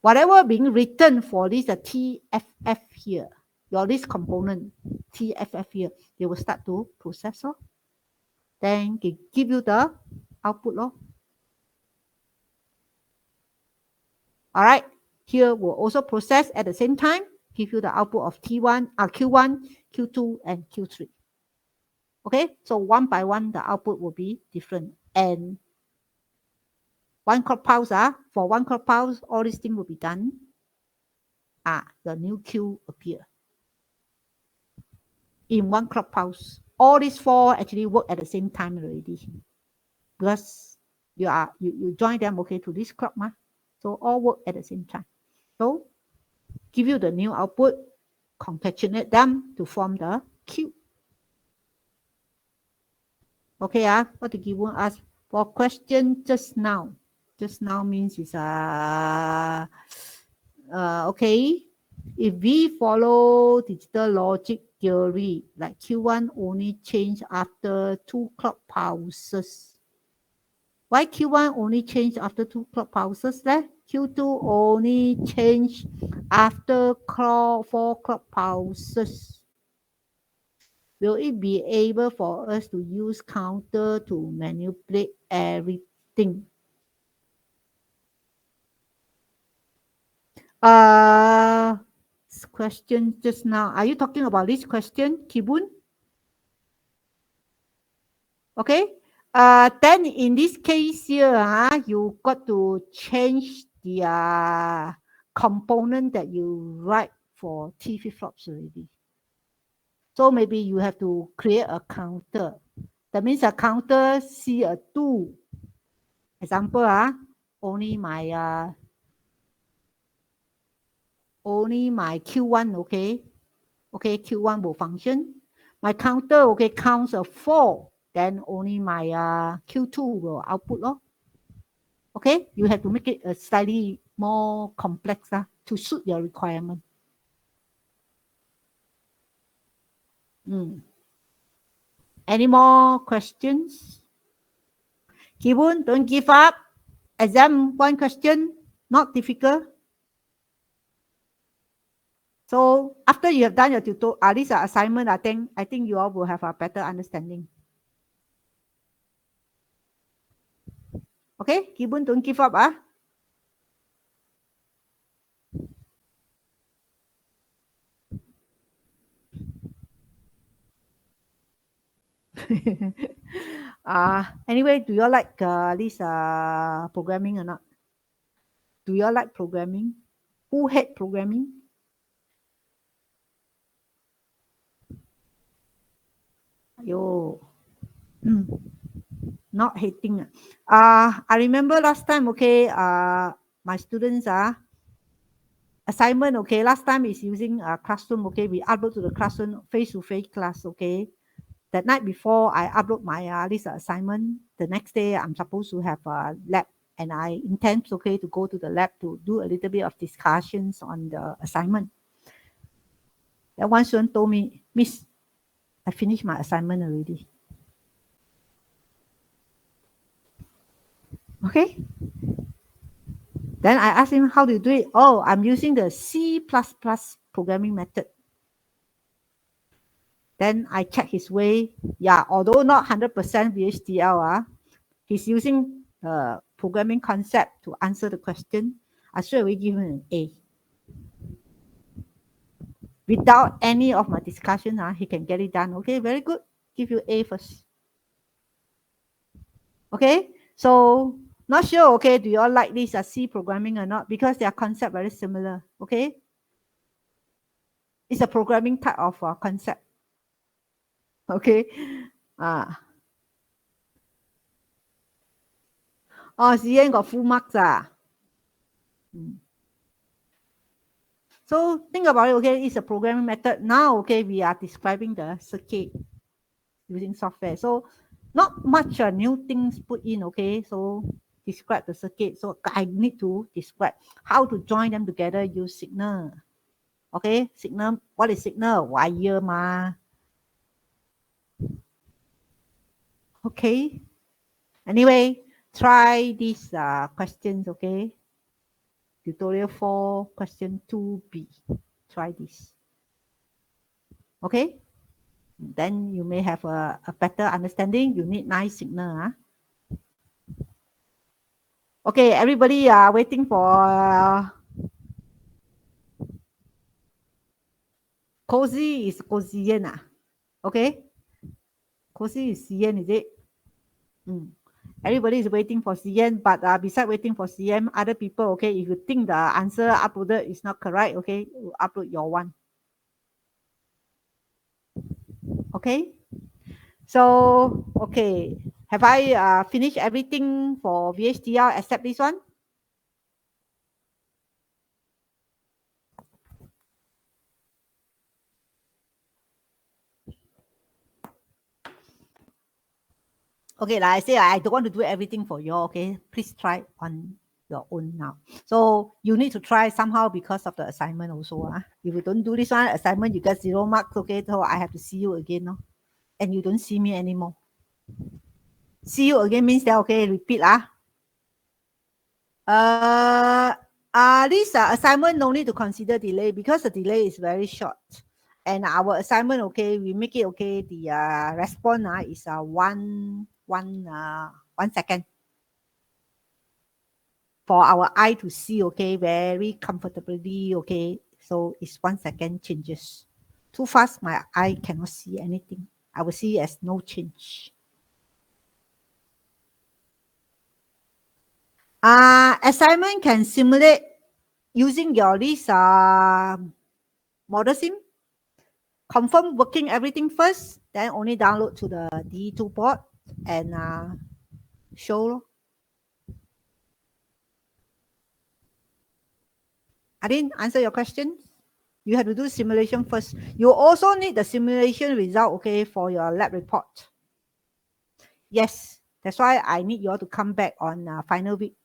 whatever being written for this TFF here, your this component TFF here, they will start to process. Then they give you the output. All right. Here will also process at the same time, give you the output of Q1, Q2, and Q3. Okay, so one by one, the output will be different. And one clock pulse, for one clock pulse, all these things will be done. The new Q appear in one clock pulse. All these four actually work at the same time already because you join them, okay, to this clock, so all work at the same time. So give you the new output, concatenate them to form the Q. Okay, what the given us for question just now. Just now means it's okay. If we follow digital logic theory, like Q1 only change after 2 clock pulses. Why Q1 only change after 2 clock pulses? Q2 only change after 4 clock pulses. Will it be able for us to use counter to manipulate everything? Question just now. Are you talking about this question, Kibun? Okay. Then in this case here, you got to change the component that you write for T flip-flops already. So maybe you have to create a counter. That means a counter C2. Example, only my Q1, okay? Okay, Q1 will function. My counter, okay, counts a 4. Then only my Q2 will output. Okay, you have to make it a slightly more complex to suit your requirement. Any more questions? Kibun, don't give up. Exam one question, not difficult. So after you have done your tutorial, at least assignment, I think you all will have a better understanding. Okay, Kibun, don't give up. Anyway, do you all like this programming or not? Do you all like programming? Who hate programming? Yo, not hating. I remember last time, okay, my students assignment, okay, last time is using a classroom, okay, we upload to the classroom face-to-face class, okay. That night before I upload my this assignment, the next day I'm supposed to have a lab, and I intend, okay, to go to the lab to do a little bit of discussions on the assignment. Then one student told me, Miss, I finished my assignment already. Okay. Then I asked him, how do you do it? Oh, I'm using the C++ programming method. Then I check his way. Yeah, although not 100% VHDL, he's using the programming concept to answer the question. I straight away give him an A. Without any of my discussion, he can get it done. Okay, very good. Give you A first. Okay, so not sure, okay, do you all like this C programming or not? Because their concept very similar, okay? It's a programming type of concept. Okay. Oh, CN got full marks. So think about it, okay, it's a programming method. Now, okay, we are describing the circuit using software. So not much new things put in, okay? So describe the circuit. So I need to describe how to join them together, use signal. Okay, signal, what is signal? Wire ma. Okay. Anyway, try these questions, okay? Tutorial 4, question 2B. Try this. Okay? Then you may have a better understanding. You need nice signal. Okay, everybody are waiting for cozy is cozian. Okay? Cozy is CN, is it? Everybody is waiting for CN, but besides waiting for CM, other people, okay, if you think the answer uploaded is not correct, okay, you upload your one. Okay? So, okay, have I finished everything for VHDL except this one? Okay, like I say, I don't want to do everything for you, okay? Please try on your own now. So you need to try somehow because of the assignment also. If you don't do this one assignment, you get 0 marks, okay? So I have to see you again, no? And you don't see me anymore. See you again means that, okay, repeat. This assignment no need to consider delay because the delay is very short. And our assignment, okay, we make it, okay, the response is 1 second. For our eye to see, okay, very comfortably, okay. So it's 1 second changes. Too fast, my eye cannot see anything. I will see as no change. Assignment can simulate using your this model sim. Confirm working everything first, then only download to the D2 board and show. I didn't answer your question. You have to do simulation first. You also need the simulation result, okay, for your lab report. Yes, that's why I need you all to come back on final week.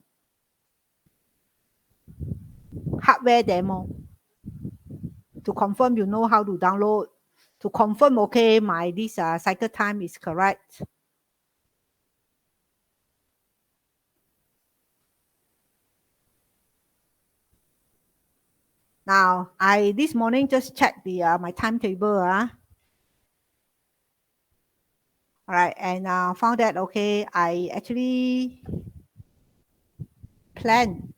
Hardware demo to confirm you know how to download to confirm, okay, my this cycle time is correct. Now, I this morning just checked the my timetable. All right, and found that, okay, I actually plan.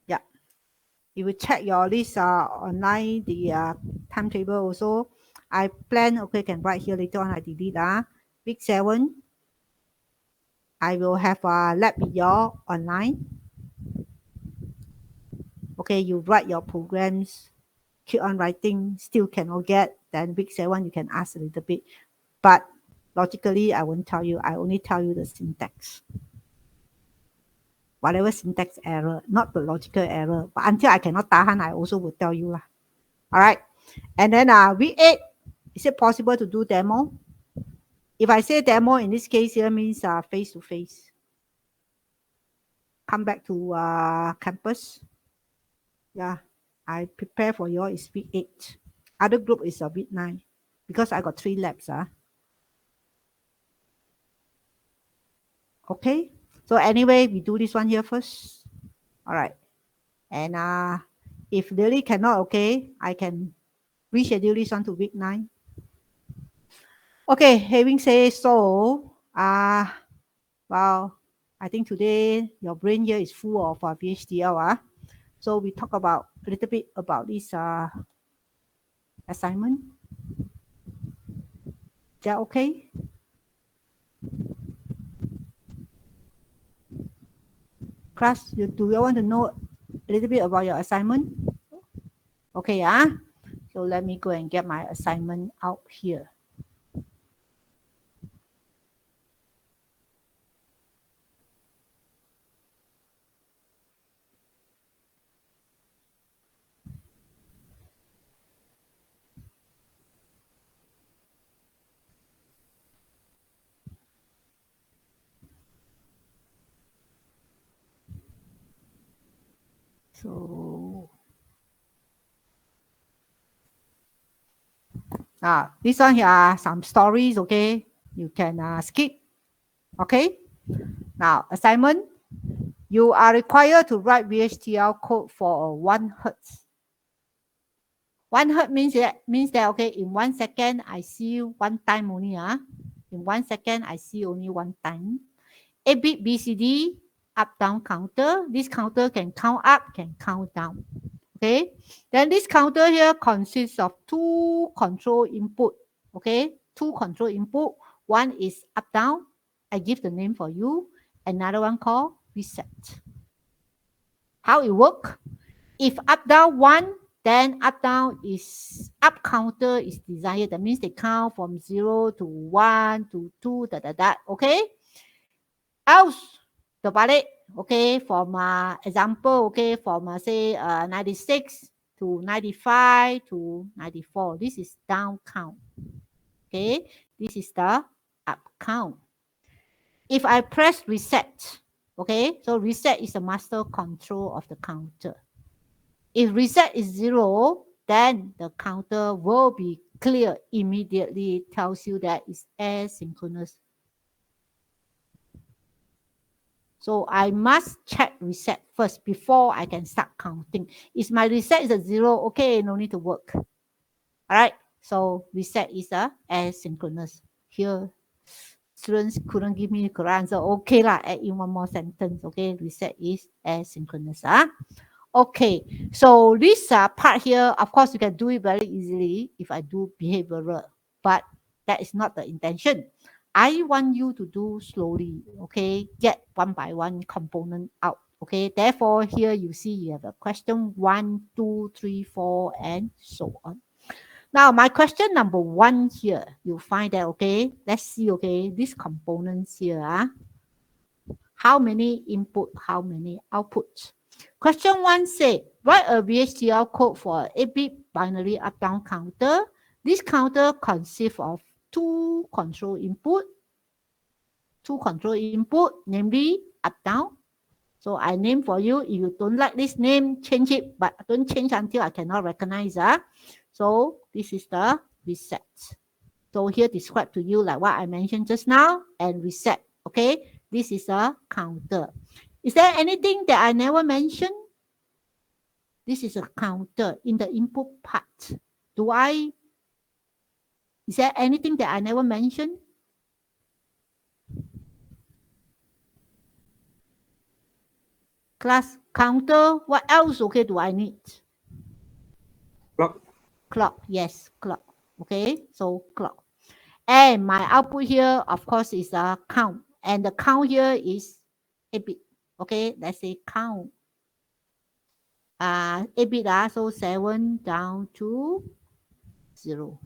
Yeah, you will check your list online, the timetable also. I plan, okay, can write here later on. I delete. Week 7, I will have a lab with y'all online. Okay, you write your programs, keep on writing, still cannot get, then week 7 you can ask a little bit. But logically, I won't tell you. I only tell you the syntax. Whatever syntax error, not the logical error. But until I cannot tahan, I also will tell you. All right. And then week 8, is it possible to do demo? If I say demo, in this case here means face-to-face. Come back to campus. Yeah, I prepare for you all is week 8. Other group is week 9 because I got 3 labs. Okay, so anyway, we do this one here first. All right, and if really cannot, okay, I can reschedule this one to week 9. Okay, having said so, well, I think today your brain here is full of VHDL. So we talk about a little bit about this assignment. Is that okay? Class, do you want to know a little bit about your assignment? Okay, so let me go and get my assignment out here. So this one here are some stories, okay? You can skip. Okay. Now assignment. You are required to write VHDL code for 1 hertz. 1 hertz means that okay, in 1 second I see 1 time only. In 1 second I see only 1 time. 8-bit BCD up down counter. This counter can count up, can count down. Okay. Then this counter here consists of 2 control input. Okay. 2 control input. One is up down. I give the name for you. Another one called reset. How it work? If up down 1, then up down is up counter is desired. That means they count from 0 to 1 to 2, okay? Else, terbalik, okay, from example, okay, from say 96 to 95 to 94. This is down count. Okay, this is the up count. If I press reset, okay, so reset is the master control of the counter. If reset is 0, then the counter will be clear immediately. It tells you that it's asynchronous. So I must check reset first before I can start counting. If my reset is a 0, okay, no need to work. All right, so reset is asynchronous. Here, students couldn't give me the correct answer. Okay lah, add in 1 more sentence. Okay, reset is asynchronous. Okay, so this part here, of course, you can do it very easily if I do behavioral, but that is not the intention. I want you to do slowly, okay? Get 1 by 1 component out, okay? Therefore, here you see you have a question 1, 2, 3, 4, and so on. Now, my question number 1 here, you find that, okay? Let's see, okay? These components here, how many input, how many outputs? Question 1 say, write a VHDL code for 8-bit binary up-down counter. This counter consists of 2 control input, namely up-down. So I name for you. If you don't like this name, change it, but don't change until I cannot recognize. So This is the reset. So here describe to you like what I mentioned just now and reset. Okay, this is a counter. Is there anything that I never mentioned? This is a counter in the input part. Is there anything that I never mentioned? Class counter, what else okay do I need? Clock. Clock, yes, clock. Okay, so clock. And my output here, of course, is a count. And the count here is a bit. Okay, let's say count. A bit, so 7 down to 0.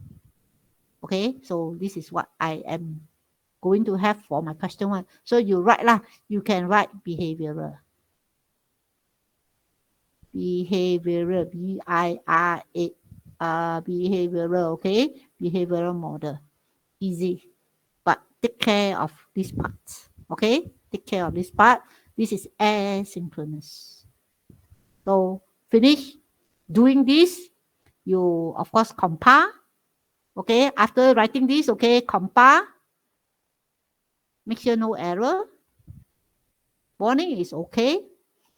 Okay, so this is what I am going to have for my question 1. So you write lah. You can write behavioral. Behavioral, B-I-R-A, behavioral, okay? Behavioral model. Easy. But take care of this part. Okay? Take care of this part. This is asynchronous. So finish doing this. You, of course, compare. Okay? After writing this, okay, compare. Make sure no error. Warning is okay.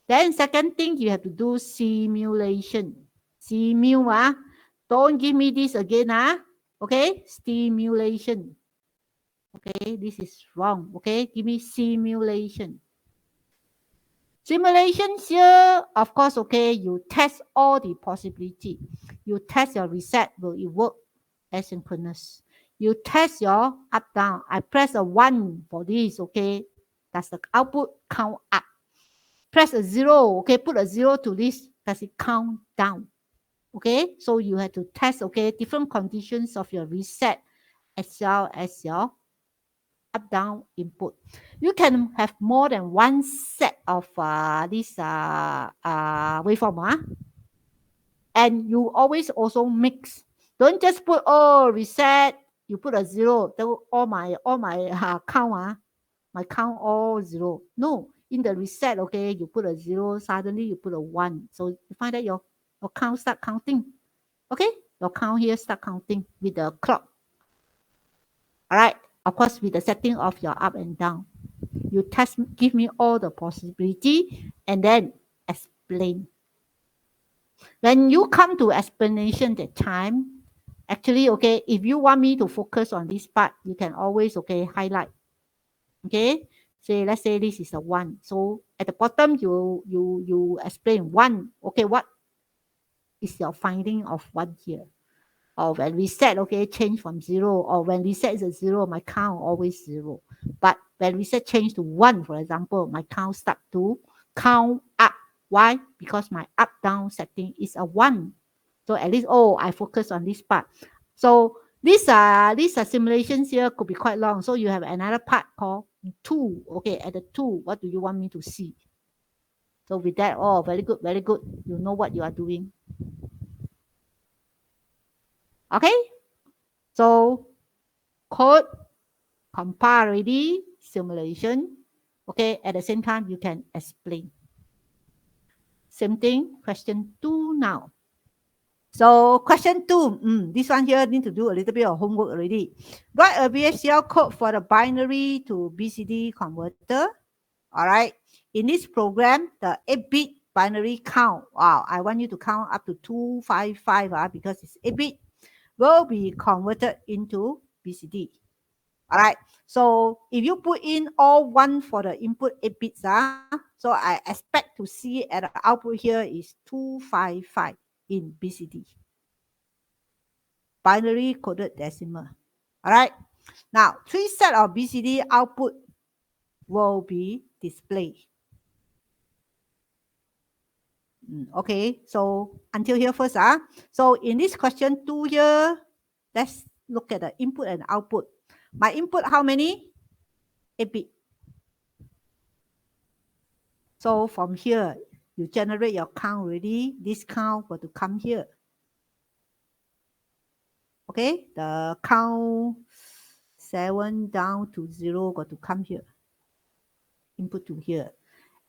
Then second thing, you have to do simulation. Simul, don't give me this again, okay? Stimulation. Okay, this is wrong. Okay, give me simulation. Simulations here, of course, okay, you test all the possibility. You test your reset, will it work asynchronous? You test your up down. I press a 1 for this, okay? Does the output count up? Press a 0, okay? Put a 0 to this. Does it count down? Okay, so you have to test, okay, different conditions of your reset as well as your up down input. You can have more than one set of this waveform, and you always also mix. Don't just put reset. You put a 0. All my count my count all 0. No, in the reset, okay, you put a 0. Suddenly you put a 1. So you find that your count start counting. Okay, your count here start counting with the clock. All right, of course, with the setting of your up and down. You test, give me all the possibility, and then explain. When you come to explanation that time, actually, okay, if you want me to focus on this part, you can always, okay, highlight. Okay, say, let's say this is a 1. So at the bottom, you explain 1. Okay, what is your finding of 1 here? Or when reset, okay, change from 0. Or when reset is a 0, my count always 0. But when reset change to 1, for example, my count start to count up. Why? Because my up down setting is a 1. So at least, I focus on this part. So these simulations here could be quite long. So you have another part called 2. Okay, at the 2, what do you want me to see? So with that, very good, very good. You know what you are doing. Okay, so code, compare already, simulation. Okay, at the same time, you can explain. Same thing, question 2 now. So question 2, this one here need to do a little bit of homework already. Write a VHDL code for the binary to BCD converter. All right. In this program, the 8-bit binary count, wow, I want you to count up to 255 because it's 8-bit, will be converted into BCD. All right. So if you put in all 1 for the input 8 bits, so I expect to see at the output here is 255 in BCD. Binary coded decimal. All right. Now, 3 set of BCD output will be displayed. Okay, so until here first. So in this question 2 here, let's look at the input and output. My input, how many? 8 bit. So from here, you generate your count already. This count got to come here. Okay, the count 7 down to 0 got to come here. Input to here.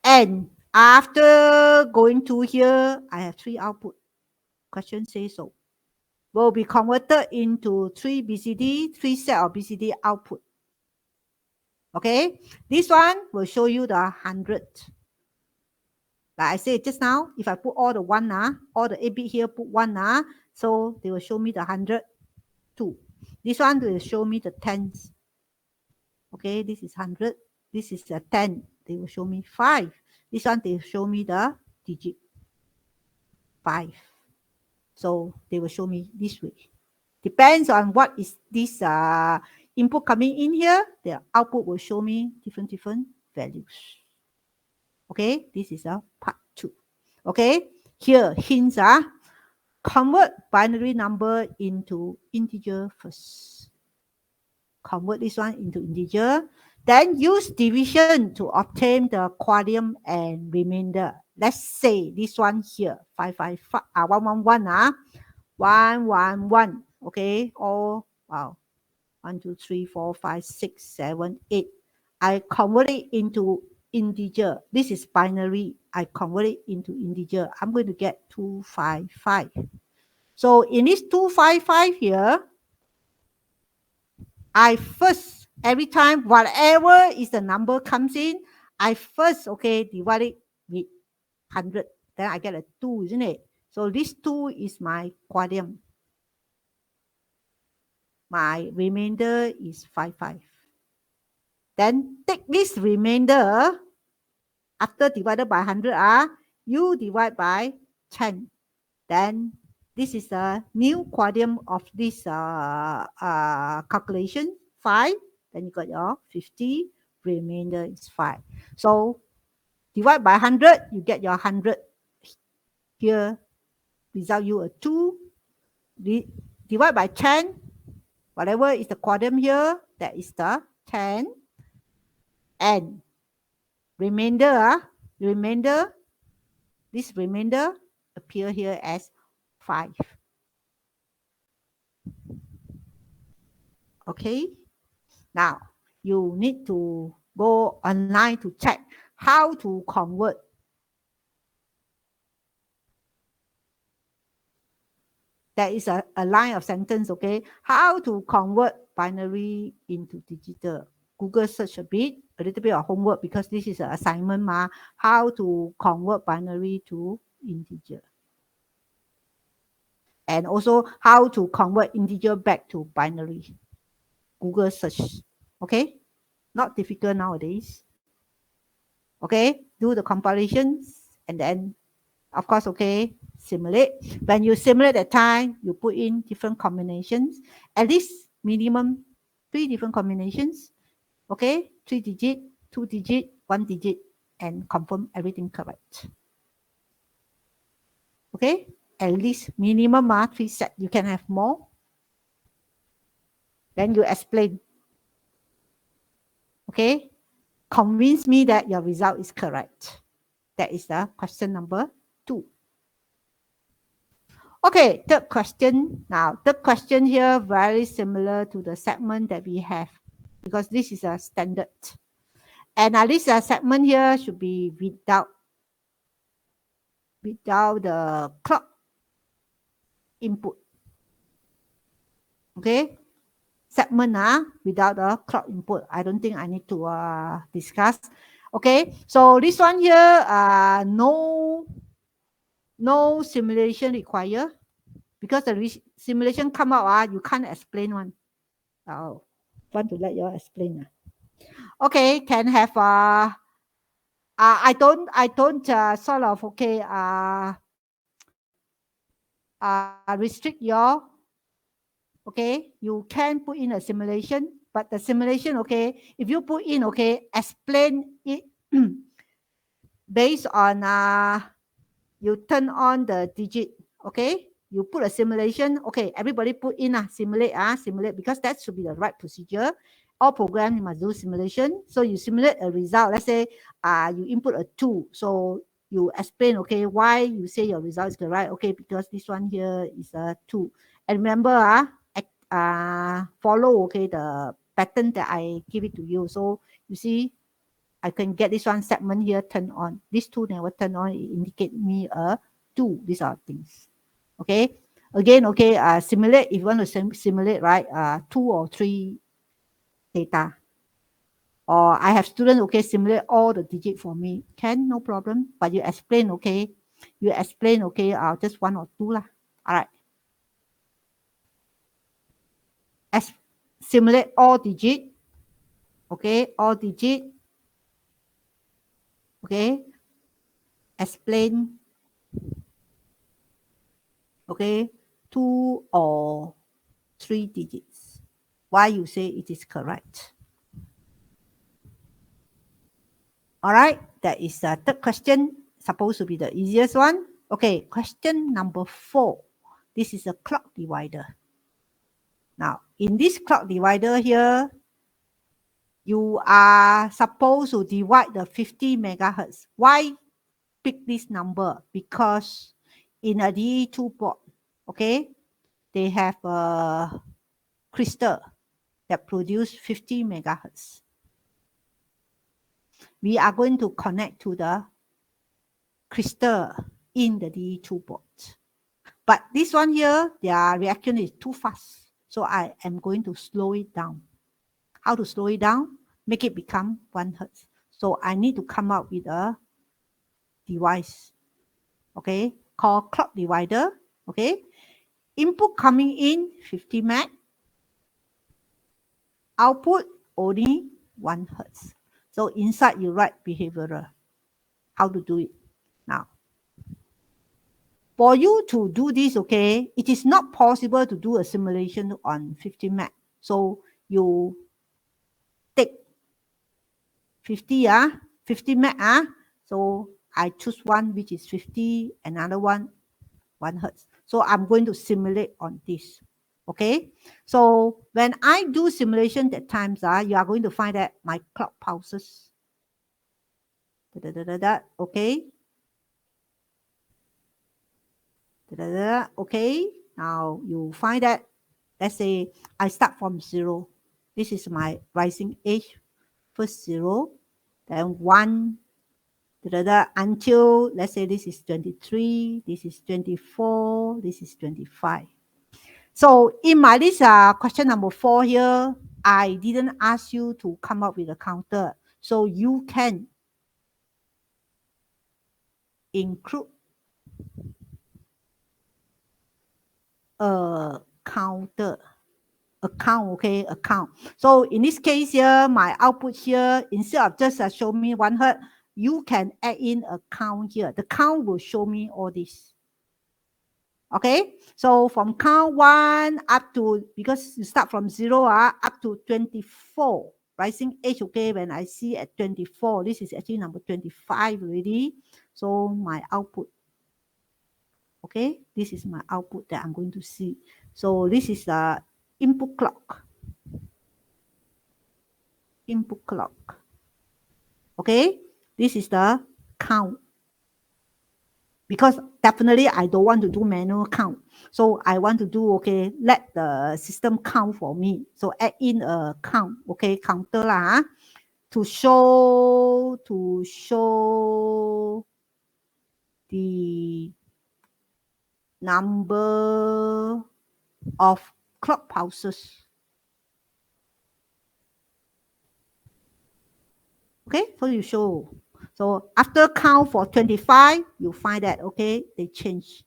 And after going to here, I have 3 output. Question says so. will be converted into 3 BCD, 3 set of BCD output. Okay, this one will show you the 100. Like I said just now, if I put all the 1, all the 8 bit here, put 1, so they will show me the 100, 2. This one will show me the tens. Okay, this is 100. This is a 10. They will show me 5. This one, they show me the digit 5. So they will show me this way. Depends on what is this input coming in here. The output will show me different values. Okay, this is a part 2. Okay, here hints are convert binary number into integer first. Convert this one into integer. Then use division to obtain the quadrium and remainder. Let's say this one here, 555, 111, 111. Okay, oh wow, 1, 2, 3, 4, 5, 6, 7, 8. I convert it into integer. This is binary. I convert it into integer. I'm going to get 255. So in this 255 here, I first, every time whatever is the number comes in, I first, okay, divide it with 100. Then I get a 2, isn't it? So this 2 is my quadrium. My remainder is 55. Then take this remainder, after divided by 100, you divide by 10. Then this is the new quadrium of this calculation, 5. Then you got your 50, remainder is 5. So divide by 100, you get your 100. Here, result you a 2. Divide by 10, whatever is the quadrium here, that is the 10. And remainder, this remainder appear here as 5. Okay, now you need to go online to check how to convert. There is a line of sentence, okay? How to convert binary into digital. Google search a little bit of homework because this is an assignment, how to convert binary to integer. And also how to convert integer back to binary. Google search, okay? Not difficult nowadays. Okay, do the comparisons and then, of course, okay, simulate. When you simulate the time, you put in different combinations, at least minimum 3 different combinations. Okay, 3 digit, 2 digit, 1 digit, and confirm everything correct. Okay, at least minimum 3 set. You can have more. Then you explain. Okay, convince me that your result is correct. That is the question number 2. Okay, third question. Now, third question here, very similar to the segment that we have because this is a standard. And at least a segment here should be without the clock input. Okay, segment without the clock input. I don't think I need to discuss. Okay, so this one here, no simulation required because the simulation come out, you can't explain one. Oh, want to let you all explain. Okay, can have I don't sort of okay restrict your, okay, you can put in a simulation, but the simulation, okay, if you put in, okay, explain it based on you turn on the digit, okay, you put a simulation, okay, everybody put in simulate because that should be the right procedure. All programs you must do simulation. So you simulate a result. Let's say you input a 2. So you explain, okay, why you say your result is correct. Okay, because this one here is a 2. And remember, follow, okay, the pattern that I give it to you. So you see, I can get this one segment here turned on. This 2 never turn on. It indicate me a 2. These are things. Okay. Again, okay, simulate, if you want to simulate, right, 2 or 3 data. Or I have students, okay, simulate all the digit for me. Can, no problem. But you explain, okay. You explain, okay, just 1 or 2 lah. All right. Simulate all digit. Okay, all digit. Okay. Explain. Okay, 2 or 3 digits. Why you say it is correct? All right, that is the third question, supposed to be the easiest one. Okay, question number 4. This is a clock divider. Now, in this clock divider here, you are supposed to divide the 50 megahertz. Why pick this number? Because in a DE2 board, okay, they have a crystal that produce 50 megahertz. We are going to connect to the crystal in the DE2 board. But this one here, their reaction is too fast. So I am going to slow it down. How to slow it down? Make it become 1 hertz. So I need to come up with a device, okay, called clock divider, okay. Input coming in 50 meg, output only 1 hertz. So inside you write behavioral. How to do it? Now, for you to do this, okay, it is not possible to do a simulation on 50 meg. So you take 50, 50 meg, so I choose one which is 50, another one 1 hertz. So I'm going to simulate on this. Okay, so when I do simulation at times, you are going to find that my clock pulses. Okay. Okay, now you find that, let's say I start from 0. This is my rising age. First 0, then 1, until, let's say this is 23, this is 24, this is 25. So in my this question number 4 here, I didn't ask you to come up with a counter. So you can include a counter. Okay, account. So in this case here, my output here, instead of just show me 1 hertz, you can add in a count here. The count will show me all this. Okay, so from count 1 up to, because you start from 0, up to 24, rising age, okay, when I see at 24, this is actually number 25 already. So my output, okay, this is my output that I'm going to see. So this is the input clock. Input clock. Okay, this is the count. Because definitely I don't want to do manual count. So I want to do, okay, let the system count for me. So add in a count, okay, counter lah, to show the number of clock pulses. Okay, so you show. So after count for 25, you find that, okay, they change.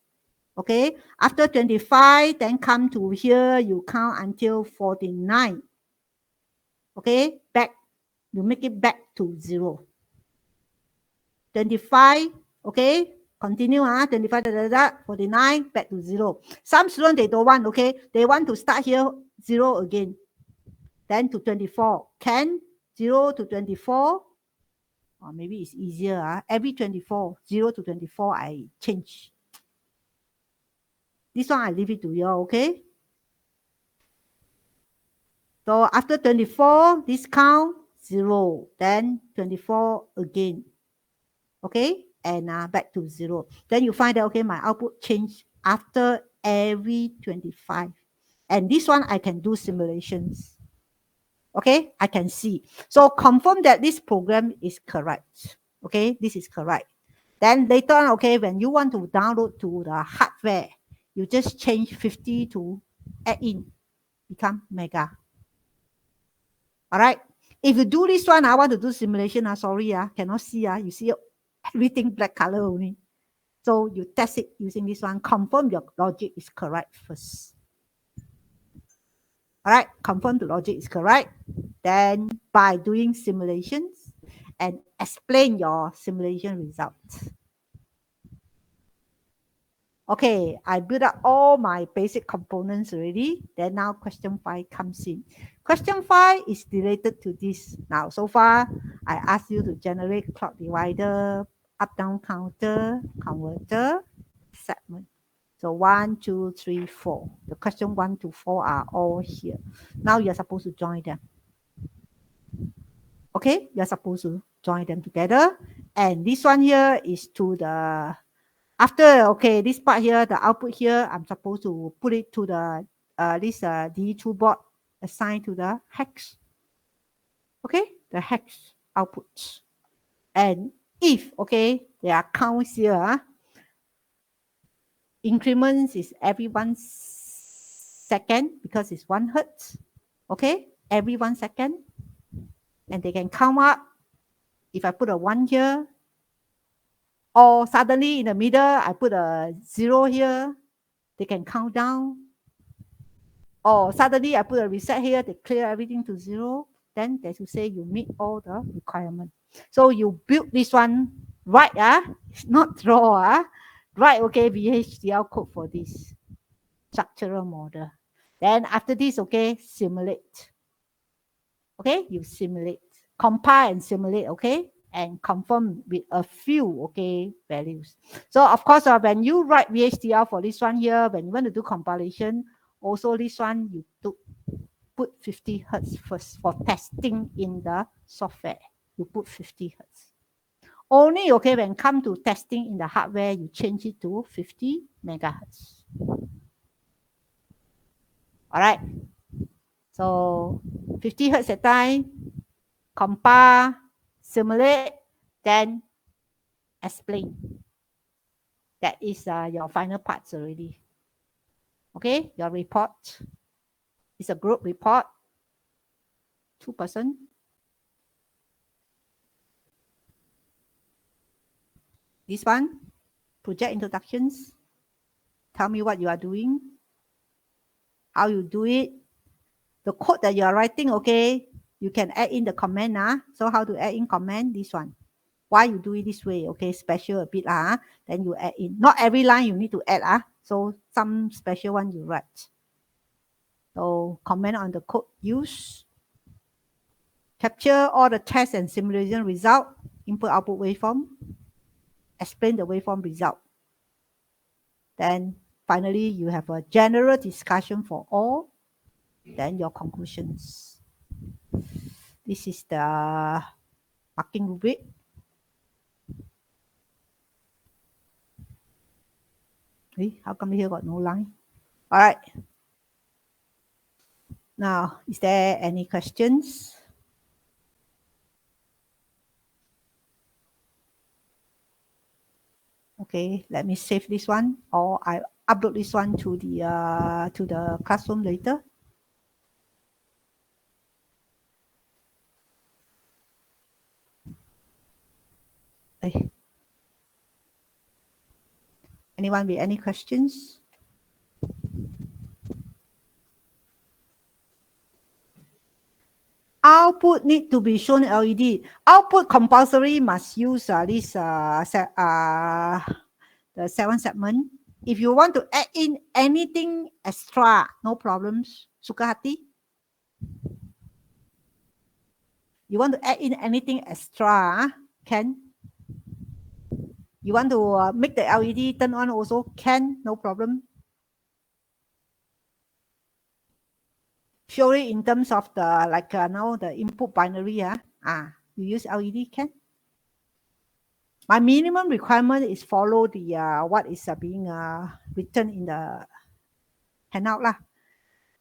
Okay, after 25, then come to here, you count until 49. Okay, back, you make it back to 0. 25, okay, continue, 25, 49, back to 0. Some students, they don't want, okay, they want to start here 0 again, then to 24. Can 0 to 24? Or maybe it's easier. Every 24, 0 to 24, I change. This one I leave it to you, okay? So after 24, this count 0, then 24 again. Okay, and back to 0. Then you find that, okay, my output changed after every 25. And this one I can do simulations. Okay, I can see. So confirm that this program is correct. Okay, this is correct. Then later on, okay, when you want to download to the hardware, You just change 50 to add in, become mega. All right. If you do this one, I want to do simulation. Sorry, cannot see. You see everything black color only. So you test it using this one. Confirm your logic is correct first. All right. Confirm the logic is correct. Then by doing simulations and explain your simulation results. Okay, I built up all my basic components already. Then now question 5 comes in. Question 5 is related to this. Now, so far, I asked you to generate clock divider, up-down counter, converter, segment. So 1, 2, 3, 4. The question 1 to 4 are all here. Now you're supposed to join them. Okay, you're supposed to join them together. And this one here is to the after, okay, this part here, the output here, I'm supposed to put it to the this D2 board assigned to the hex. Okay, the hex output. And if, okay, there are counts here, increments is every 1 second because it's 1 hertz. Okay, every 1 second. And they can count up. If I put a 1 here, or suddenly in the middle, I put a 0 here, they can count down. Or suddenly I put a reset here, they clear everything to 0. Then they should say you meet all the requirements. So you build this one right, not draw, right, okay, VHDL code for this structural model. Then after this, okay, simulate. Okay, you simulate, compile and simulate, okay, and confirm with a few, okay, values. So of course, when you write VHDL for this one here, when you want to do compilation, also this one you put 50 hertz first for testing in the software. You put 50 hertz. Only, okay, when come to testing in the hardware, you change it to 50 megahertz. All right. So 50 hertz at time, compile, simulate, then explain. That is your final parts already. Okay, your report is a group report, 2%. This one, project introductions. Tell me what you are doing, how you do it. The code that you are writing, okay, you can add in the comment. So how to add in comment? This one. Why you do it this way? Okay, special a bit. Then you add in. Not every line you need to add. So some special one you write. So comment on the code use. Capture all the test and simulation result. Input output waveform. Explain the waveform result. Then finally, you have a general discussion for all. Then your conclusions. This is the marking rubric. Hey, how come here got no line? All right. Now, is there any questions? Okay, let me save this one, or I upload this one to the classroom later. Hey. Anyone with any questions? Output need to be shown LED. Output compulsory must use this the 7 segment. If you want to add in anything extra, no problems. Suka hati. You want to add in anything extra, can. You want to make the LED turn on also, can, no problem. Purely in terms of the now the input binary, you use LED, can. My minimum requirement is follow the what is being written in the handout lah.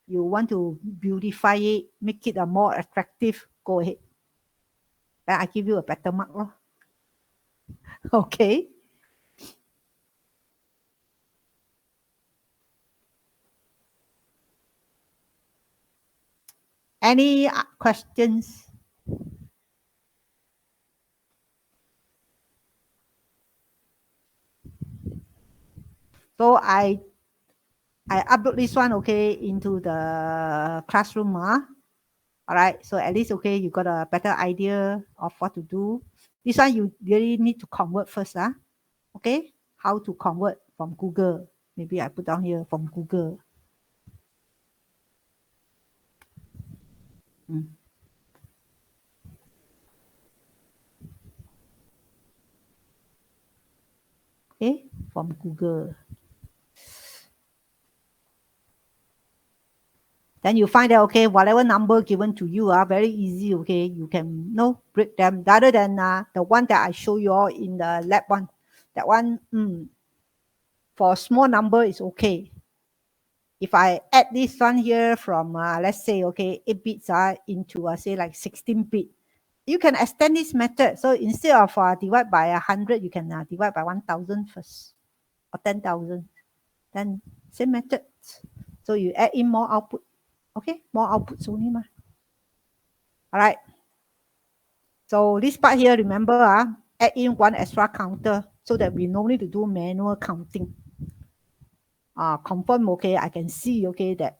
You want to beautify it, make it more attractive, go ahead. Then I give you a better mark lor. Okay. Any questions? So I upload this one, okay, into the classroom. All right. So at least, okay, you got a better idea of what to do. This one you really need to convert first. Okay. How to convert from Google. Maybe I put down here from Google. Okay. From Google. Then you find that, okay, whatever number given to you are very easy, okay, you can break them rather than the one that I show you all in the lab one. That one, for a small number is okay. If I add this one here from, let's say, okay, 8 bits into, say, like 16 bit, you can extend this method. So instead of divide by 100, you can divide by 1,000 first or 10,000. Then same method. So you add in more output. Okay, more outputs only. All right. So this part here, remember, add in one extra counter so that we no need to do manual counting. Confirm, okay, I can see, okay, that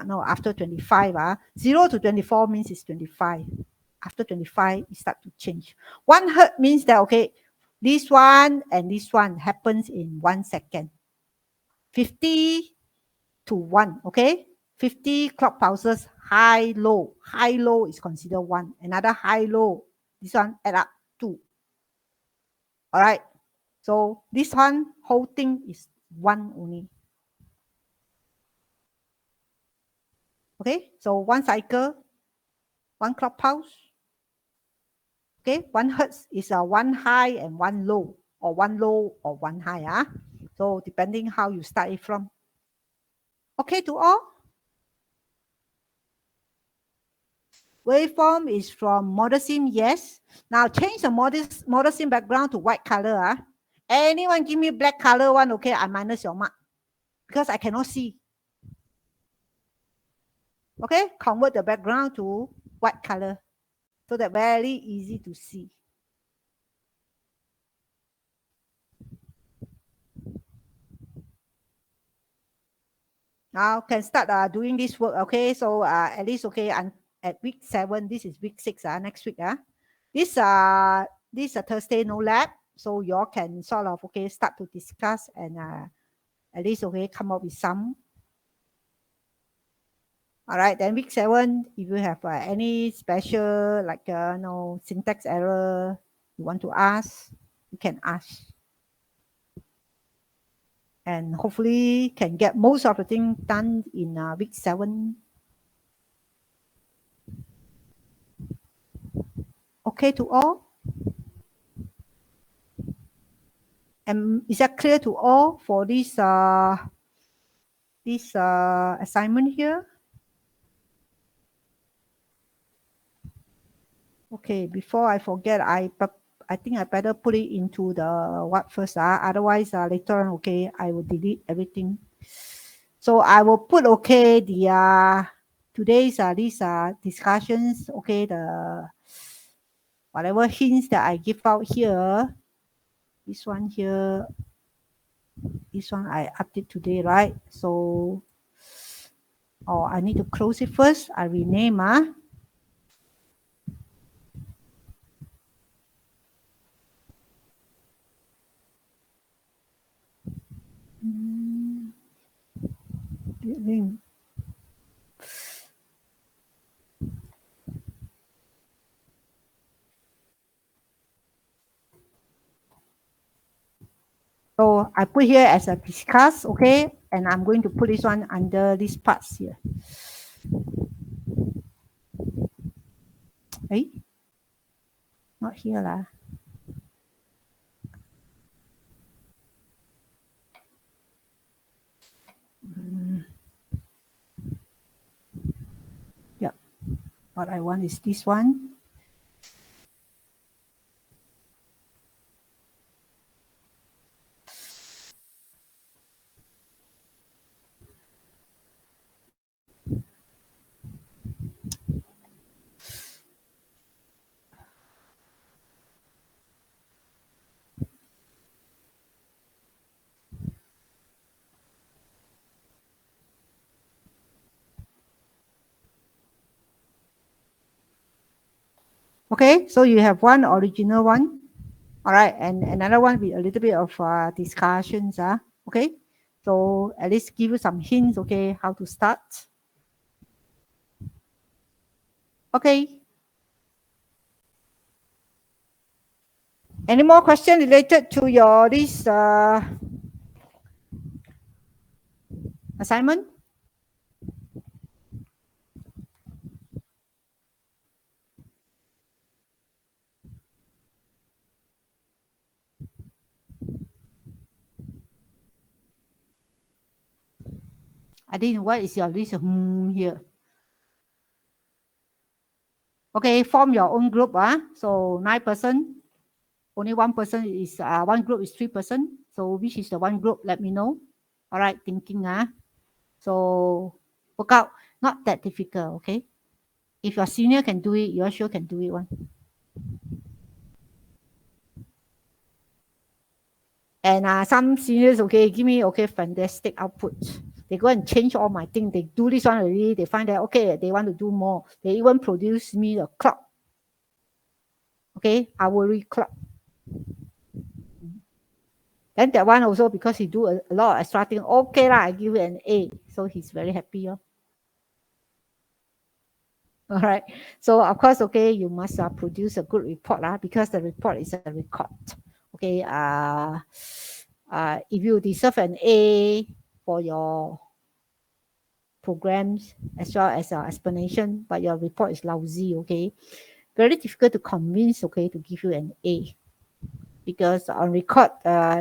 no, after 25, 0 to 24 means it's 25. After 25, it start to change. 1 hertz means that, okay, this one and this one happens in 1 second. 50 to 1, okay? 50 clock pulses, high, low. High, low is considered 1. Another high, low, this one add up 2. All right. So this one, whole thing is 1 only. Okay. So 1 cycle, 1 clock pulse. Okay. 1 hertz is a 1 high and 1 low, or 1 low or 1 high. So depending how you start it from. Okay to all? Waveform is from model sim, yes. Now change the model sim background to white color. Anyone give me black color one, okay, I minus your mark because I cannot see. Okay, convert the background to white color so that very easy to see. Now can start doing this work, okay? So at least, okay, at week 7, this is week 6, next week. This Thursday, no lab. So you all can sort of, okay, start to discuss and at least, okay, come up with some. All right, then week 7, if you have any special, like, no syntax error you want to ask, you can ask. And hopefully can get most of the thing done in week 7. Okay to all? And is that clear to all for this assignment here? Okay, before I forget, I think I better put it into the what first. Otherwise, later on, okay, I will delete everything. So I will put, okay, the today's these discussions, okay, the whatever hints that I give out here. This one here, this one I update today, right? So, I need to close it first. I rename. So I put here as a discuss, okay, and I'm going to put this one under these parts here. Hey, not here lah. Yeah, what I want is this one. Okay, so you have one original one. All right, and another one with a little bit of discussions. Okay, so at least give you some hints. Okay, how to start. Okay. Any more questions related to your this assignment? I didn't. What is your this here? Okay, form your own group. So 9%. Only one person is one group is 3%. So which is the one group? Let me know. All right, thinking. So work out. Not that difficult. Okay. If your senior can do it, you sure can do it one. And some seniors, okay, give me okay fantastic output. They go and change all my thing. They do this one already. They find that okay, they want to do more. They even produce me a clock. Okay, hourly clock. Then that one also because he do a lot of extra thing. Okay lah, I give you an A. So he's very happy. All right. So of course, okay, you must produce a good report because the report is a record. Okay. If you deserve an A for your programs as well as explanation, but your report is lousy, okay, very difficult to convince, okay, to give you an A. Because on record,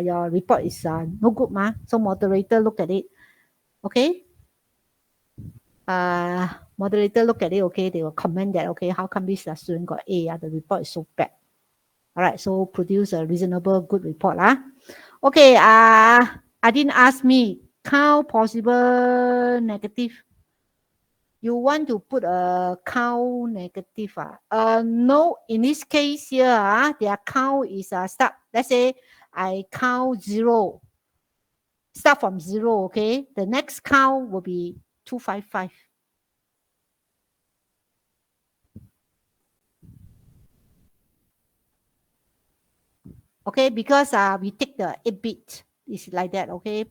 your report is no good, so moderator look at it, okay. Moderator look at it, okay, they will comment that, okay, how come this student got A? The report is so bad. All right, so produce a reasonable, good report. Okay, I didn't ask me count possible negative. You want to put a count negative. No, in this case here, their count is start. Let's say I count 0. Start from 0, okay? The next count will be 255. Okay, because we take the 8-bit. It's like that, okay?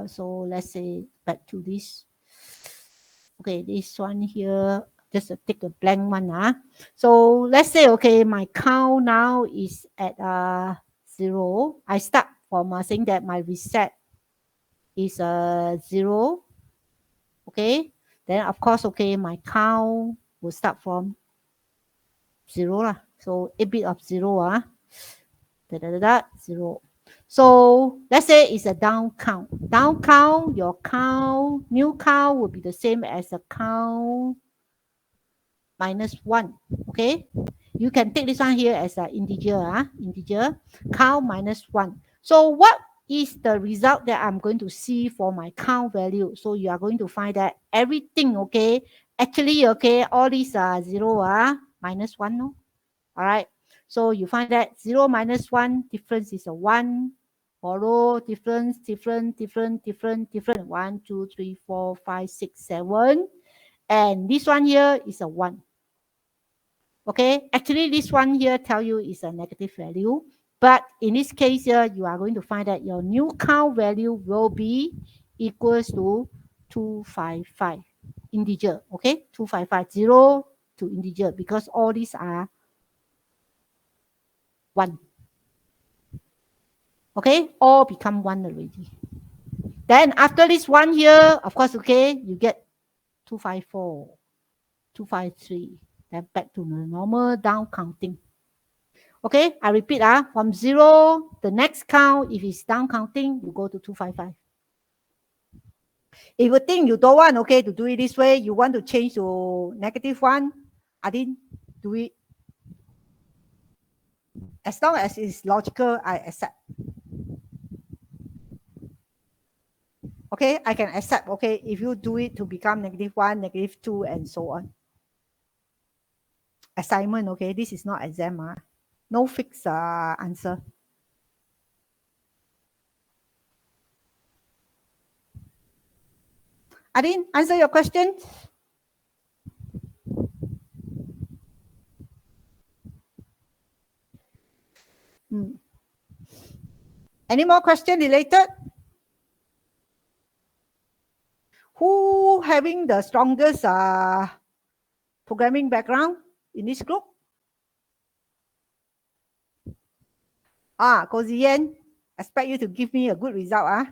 So let's say back to this. Okay, this one here, just take a blank one. So let's say, okay, my count now is at 0. I start from saying that my reset is 0. Okay, then of course, okay, my count will start from 0 So 8-bit of 0 0. So let's say it's a down count. Down count, your count, new count will be the same as a count minus 1. Okay, you can take this one here as an integer. Integer count minus 1. So what is the result that I'm going to see for my count value? So you are going to find that everything, okay, actually, okay, all these are 0 minus 1. No? All right. So you find that 0 minus 1 difference is a 1. Follow difference, different. 1, 2, 3, 4, 5, 6, 7. And this one here is a 1. Okay, actually this one here tell you is a negative value. But in this case here, you are going to find that your new count value will be equals to 255 integer. Okay, 255, 0 to integer because all these are 1. Okay, all become 1 already. Then after this one here, of course, okay, you get 254, 253. Then back to the normal down counting. Okay, I repeat, from 0, the next count, if it's down counting, you go to 255. If you think you don't want, okay, to do it this way, you want to change to -1, I didn't do it. As long as it's logical, I accept. Okay, I can accept, okay, if you do it to become -1, -2, and so on. Assignment, okay, this is not exam. No fixed answer. I didn't answer your question. Any more question related? Who having the strongest programming background in this group? Ko Ziyan, expect you to give me a good result.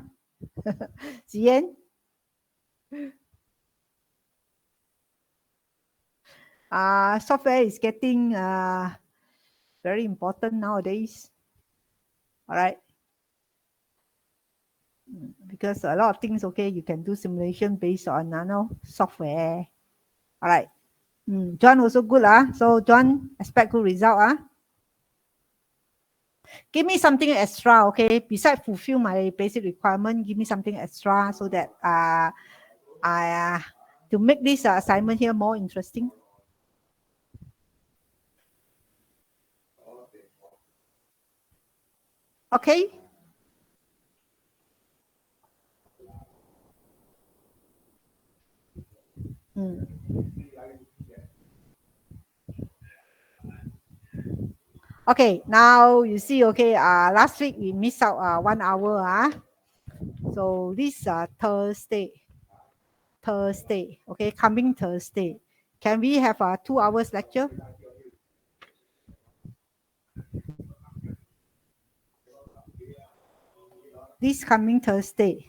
Ziyan? Software is getting very important nowadays. All right. Because a lot of things, okay, you can do simulation based on software. All right. John also good. So John, expect good result. Give me something extra, okay? Besides fulfill my basic requirement, give me something extra so that I to make this assignment here more interesting. Okay. Okay, now you see, okay, last week we missed out 1 hour. So this Thursday, okay, coming Thursday. Can we have a 2 hours lecture? This coming Thursday.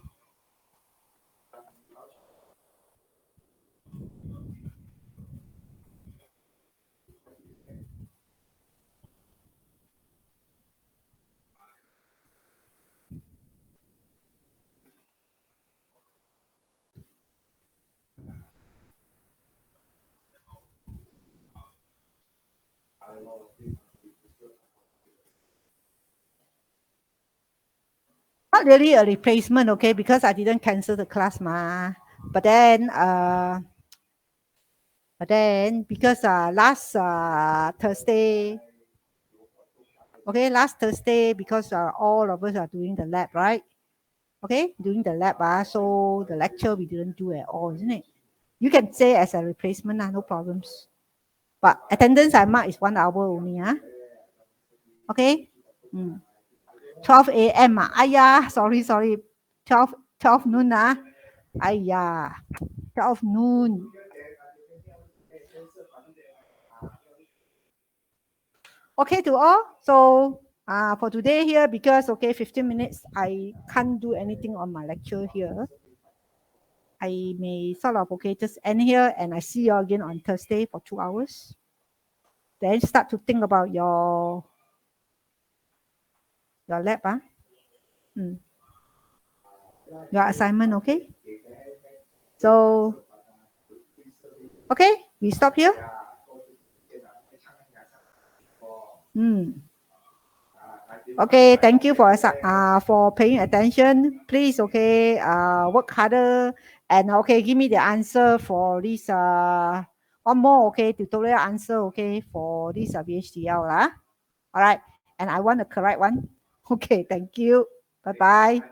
Not really a replacement, okay, because I didn't cancel the class, But then because last Thursday, okay, last Thursday, because all of us are doing the lab, right? Okay, doing the lab, so the lecture we didn't do at all, isn't it? You can say as a replacement, no problems. But attendance I mark is 1 hour only. Okay. 12 a.m. Sorry. 12 noon. 12 noon. Okay to all. So for today here, because 15 minutes, I can't do anything on my lecture here. I may sort of just end here, and I see you again on Thursday for 2 hours. Then start to think about your lab, your assignment, okay? So, okay, we stop here. Okay, thank you for paying attention. Please, work harder and give me the answer for this one more tutorial answer for this VHDL All right, and I want the correct one. Okay, thank you. Bye bye.